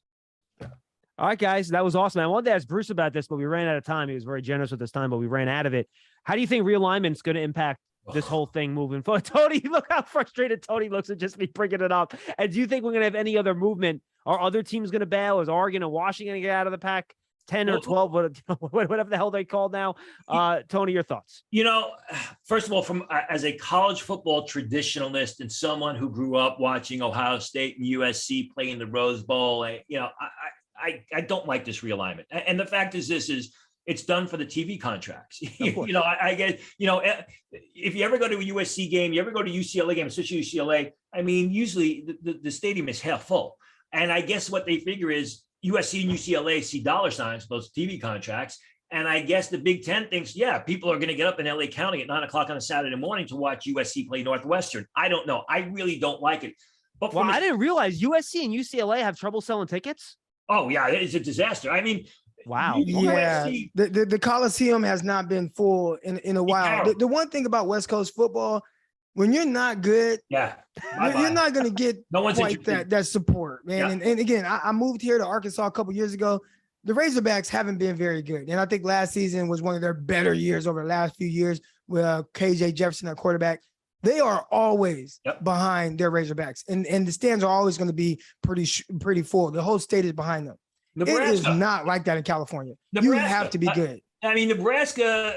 All right, guys, that was awesome. I wanted to ask Bruce about this, but we ran out of time. He was very generous with his time, but we ran out of it. How do you think realignment's going to impact this whole thing moving forward? Tony, look how frustrated Tony looks at just me bringing it up. And do you think we're going to have any other movement? Are other teams going to bail? Is Oregon and Washington going to get out of the pack? 10 or 12, whatever the hell they call now. Tony, your thoughts? First of all, as a college football traditionalist and someone who grew up watching Ohio State and USC play in the Rose Bowl, I don't like this realignment. And the fact is it's done for the TV contracts. I get, if you ever go to a USC game, you ever go to UCLA game, especially UCLA, I mean, usually the stadium is half full. And I guess what they figure is USC and UCLA see dollar signs for those TV contracts. And I guess the Big Ten thinks, people are going to get up in LA County at 9:00 on a Saturday morning to watch USC play Northwestern. I don't know. I really don't like it. But I didn't realize USC and UCLA have trouble selling tickets. Oh, yeah, it's a disaster. I mean, wow. Yeah, the Coliseum has not been full in a while. The one thing about West Coast football, when you're not good, you're not going to get quite that support, man. And again, I moved here to Arkansas a couple years ago. The Razorbacks haven't been very good. And I think last season was one of their better years over the last few years with KJ Jefferson at quarterback. They are always behind their Razorbacks, and the stands are always going to be pretty full. The whole state is behind them. Nebraska. It is not like that in California. You have to be good. I mean, Nebraska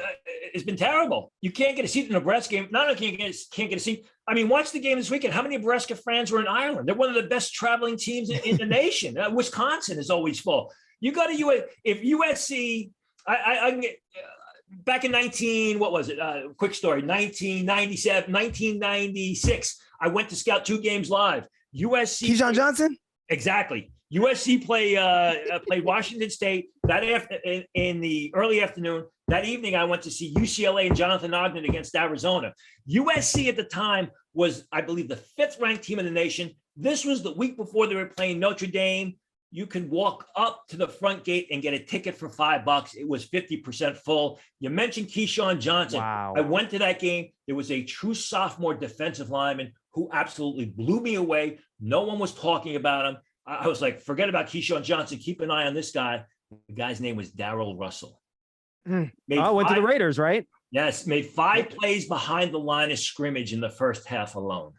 has been terrible. You can't get a seat in the Nebraska game. Not only can't get a seat. I mean, watch the game this weekend. How many Nebraska fans were in Ireland? They're one of the best traveling teams in the nation. Wisconsin is always full. You got to if USC. I can get. Back in quick story, 1996, I went to scout 2 games live. USC. Keyshawn Johnson? Exactly. USC played Washington State that in the early afternoon. that evening I went to see UCLA and Jonathan Ogden against Arizona. USC at the time was, I believe, the 5th ranked team in the nation. This was the week before they were playing Notre Dame. You could walk up to the front gate and get a ticket for $5. It was 50% full. You mentioned Keyshawn Johnson. Wow. I went to that game. There was a true sophomore defensive lineman who absolutely blew me away. No one was talking about him. I was like, forget about Keyshawn Johnson. Keep an eye on this guy. The guy's name was Darrell Russell. Went to the Raiders, right? Yes, made 5 plays behind the line of scrimmage in the first half alone.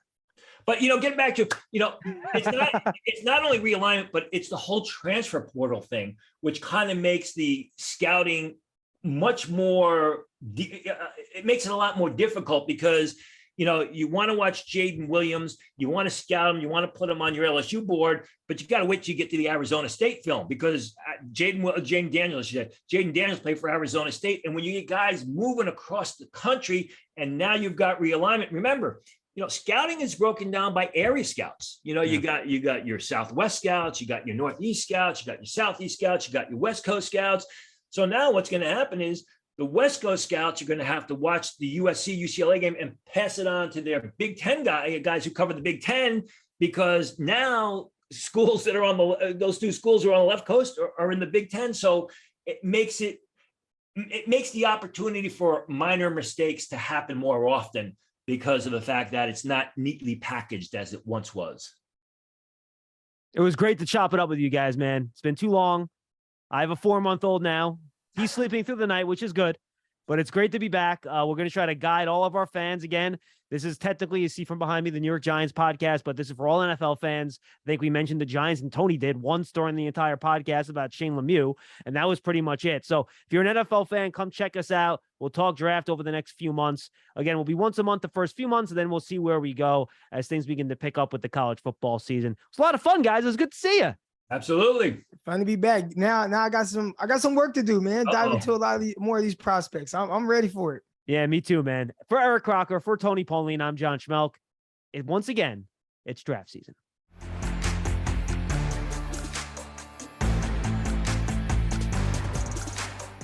But, getting back to, it's not only realignment, but it's the whole transfer portal thing, which kind of makes the scouting much more, it makes it a lot more difficult because, you want to watch Jaden Williams, you want to scout him, you want to put him on your LSU board, but you got to wait till you get to the Arizona State film because Jaden Daniels played for Arizona State. And when you get guys moving across the country and now you've got realignment, remember, scouting is broken down by area scouts. You got your Southwest scouts, you got your Northeast scouts, you got your Southeast scouts, you got your West Coast scouts. So now what's going to happen is the West Coast scouts are going to have to watch the USC UCLA game and pass it on to their Big Ten guys who cover the Big Ten, because now schools that are on those 2 schools who are on the left coast are in the Big Ten. So it makes the opportunity for minor mistakes to happen more often, because of the fact that it's not neatly packaged as it once was. It was great to chop it up with you guys, man. It's been too long. I have a 4-month-old now. He's sleeping through the night, which is good, but it's great to be back. We're going to try to guide all of our fans again. This is technically, you see from behind me, the New York Giants podcast, but this is for all NFL fans. I think we mentioned the Giants, and Tony did once during the entire podcast about Shane Lemieux, and that was pretty much it. So if you're an NFL fan, come check us out. We'll talk draft over the next few months. Again, we'll be once a month the first few months, and then we'll see where we go as things begin to pick up with the college football season. It's a lot of fun, guys. It was good to see you. Absolutely. Fun to be back. Now I got some work to do, man. Dive into a lot of more of these prospects. I'm ready for it. Yeah, me too, man. For Eric Crocker, for Tony Pauline, I'm John Schmeelk. Once again, it's draft season.